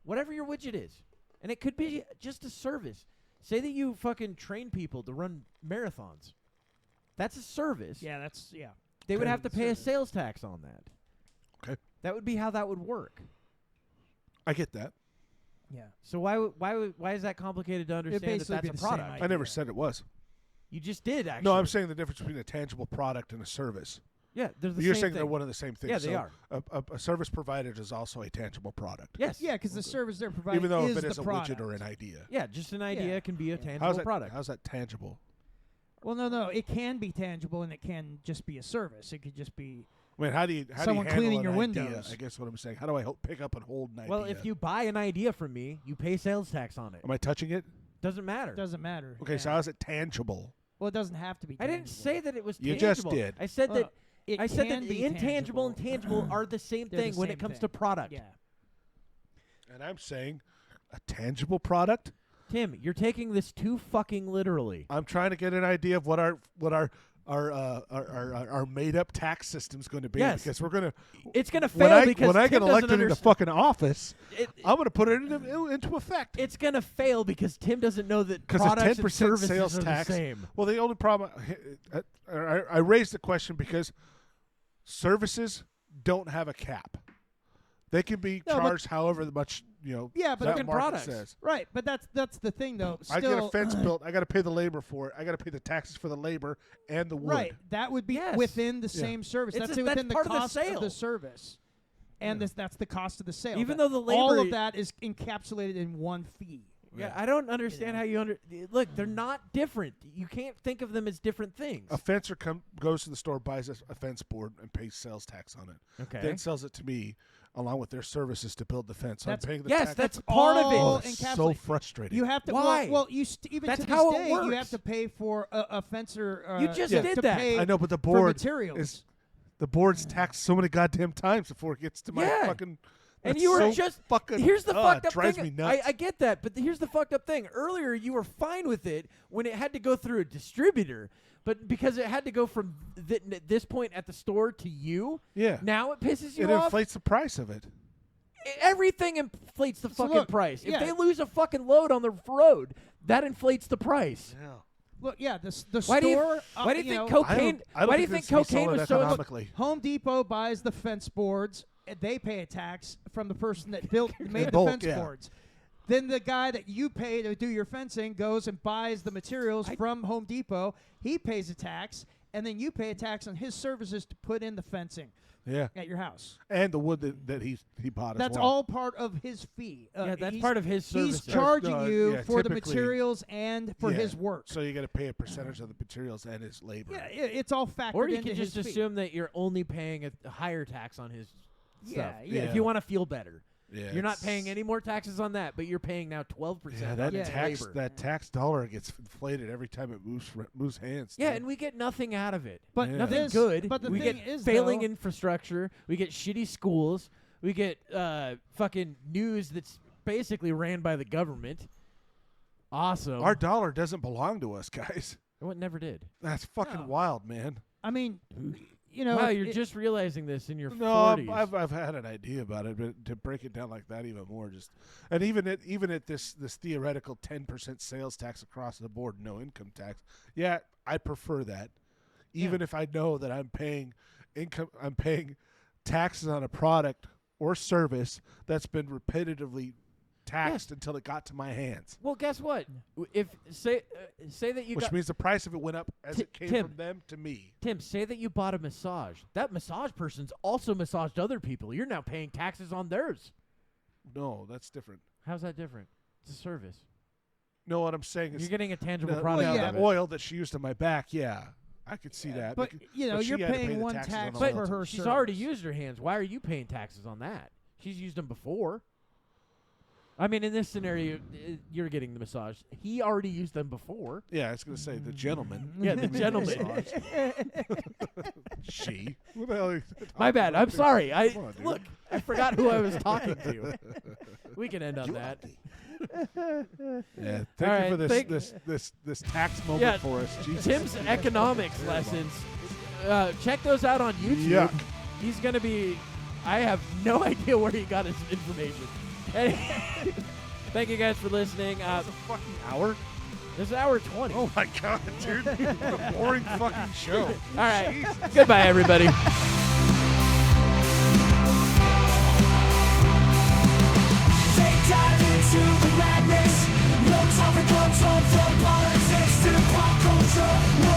Whatever your widget is. And it could be just a service. Say that you fucking train people to run marathons. That's a service. Yeah, that's yeah. They would Okay. have to pay a Service. sales tax on that. Okay. That would be how that would work. I get that. Yeah. So why is that complicated to understand that basically that's be a the same product? idea. I never said it was. You just did actually. No, I'm saying the difference between a tangible product and a service. yeah, they're the You're same saying thing. they're one of the same things. Yeah, they So are. A service provided is also a tangible product. Yes. Yeah, because the service they're providing Even though is if it is the a product. widget or an idea. Yeah, just an idea Yeah. can be a Yeah. tangible How's that, product. how's that tangible? Well, no, it can be tangible and it can just be a service. It could just be I mean, how do you Someone handle cleaning an your idea? windows. I guess what I'm saying. How do I pick up and hold an Well, idea? if you buy an idea from me, you pay sales tax on it. Am I touching it? Doesn't matter. doesn't matter. Okay, so Yeah. how's it tangible? Well, it doesn't have to be. I didn't tangible. say that it was You tangible. just did. I said Well, that it I said can that be the intangible and tangible are the same They're the thing when same it comes thing. to product. Yeah. And I'm saying a tangible product. Tim, you're taking this too fucking literally. I'm trying to get an idea of what our made up tax system's going to be. Yes. Because we're going to It's going to fail when because I Tim get doesn't elected into understand. fucking office, It- I'm going to put it into effect. It's going to fail because Tim doesn't know that Because a products 10% and services sales are tax. the same. Well, the only problem I raised the question because services don't have a cap. They can be No, but- charged however much Yeah, but that Fucking market products. says. right, but that's the thing though. I Still, get a fence built. I got to pay the labor for it. I got to pay the taxes for the labor and the wood. Right, that would be Yes. within the Yeah. same service. It's That's a- within that's the part of the cost of sale. the service, and that's the cost of the sale. Even That- though the all labor- of that is encapsulated in one fee. Yeah, I don't understand know. how you look. They're not different. You can't think of them as different things. A fencer goes to the store, buys a fence board, and pays sales tax on it. Okay. Then sells it to me along with their services to build the fence. So I'm That's- paying the Yes, tax. that's part of it. all that's so encapsulated. frustrating. You have to. Why? Well, you even That's to this how it day, you works. have to pay for a fencer. You just to did that. pay I know, but the for board materials. is the board's taxed so many goddamn times before it gets to my Yeah. fucking. And that's you were so just fucking. here's the fucked up drives thing. me nuts. I get that, but here's the fucked up thing. Earlier, you were fine with it when it had to go through a distributor, but because it had to go from this point at the store to you, Yeah. now it pisses you It off. inflates the price of it. Everything inflates the So fucking look, price. If yeah. they lose a fucking load on the road, that inflates the price. Yeah. Look, yeah, the Why do you- store. why do you think know, cocaine? I don't Why do you think think this can be cocaine solid was so? economically? Home Depot buys the fence boards. And they pay a tax from the person that made the bulk, fence yeah. boards. Then the guy that you pay to do your fencing goes and buys the materials from Home Depot. He pays a tax, and then you pay a tax on his services to put in the fencing Yeah. at your house. And the wood that he bought That's as well. all part of his fee. Yeah, that's he's- part of his He's services. charging No, you yeah, for the typically- materials and for Yeah. his work. So you got to pay a percentage of the materials and his labor. Yeah, it's all factored Or you into can just his fee. assume that you're only paying a higher tax on his stuff. Yeah. If you want to feel better. Yeah, You're not it's- paying any more taxes on that, but you're paying now 12%. Yeah, on that its tax labor. that tax dollar gets inflated every time it moves hands. Yeah, dude. and we get nothing out of it. But Yeah. Nothing this- good. But the we thing get is, failing though, infrastructure. We get shitty schools. We get fucking news that's basically ran by the government. Awesome. our dollar doesn't belong to us, guys. What never did. That's fucking No. wild, man. I mean, you know, Wow, you're just realizing this in your No, 40s. I've had an idea about it, but to break it down like that even more, and even at this theoretical 10% sales tax across the board, no income tax. Yeah, I prefer that, even if I know that I'm paying taxes on a product or service that's been repetitively taxed until it got to my hands. Well, guess what? If say that you Which got means the price of it went up as it came Tim. from them to me. Tim, say that you bought a massage. That massage person's also massaged other people. You're now paying taxes on theirs. No, that's different. How's that different? It's a service. No, what I'm saying is You're getting a tangible the, product. now, out the of it. oil that she used on my back, I could see that. but you know, but she you're had to pay paying the one taxes on tax the oil for too. her She's service. already used her hands. Why are you paying taxes on that? She's used them before. I mean, in this scenario, you're getting the massage. He already used them before. Yeah, I was going to say the gentleman. Yeah, the gentleman. She. What the hell are you My bad. I'm sorry. Come on, dude. Look, I forgot who I was talking to. We can end on that. Yeah, All thank you right, for thank- this tax moment Yeah, for us. Jesus. Tim's economics lessons. Check those out on YouTube. Yuck. He's going to be. I have no idea where he got his information. Thank you guys for listening. That's a fucking hour. This is hour 20. Oh my god, dude! What a boring fucking show. All right. Goodbye, everybody. Take dive into the madness. No time for control from politics to pop culture.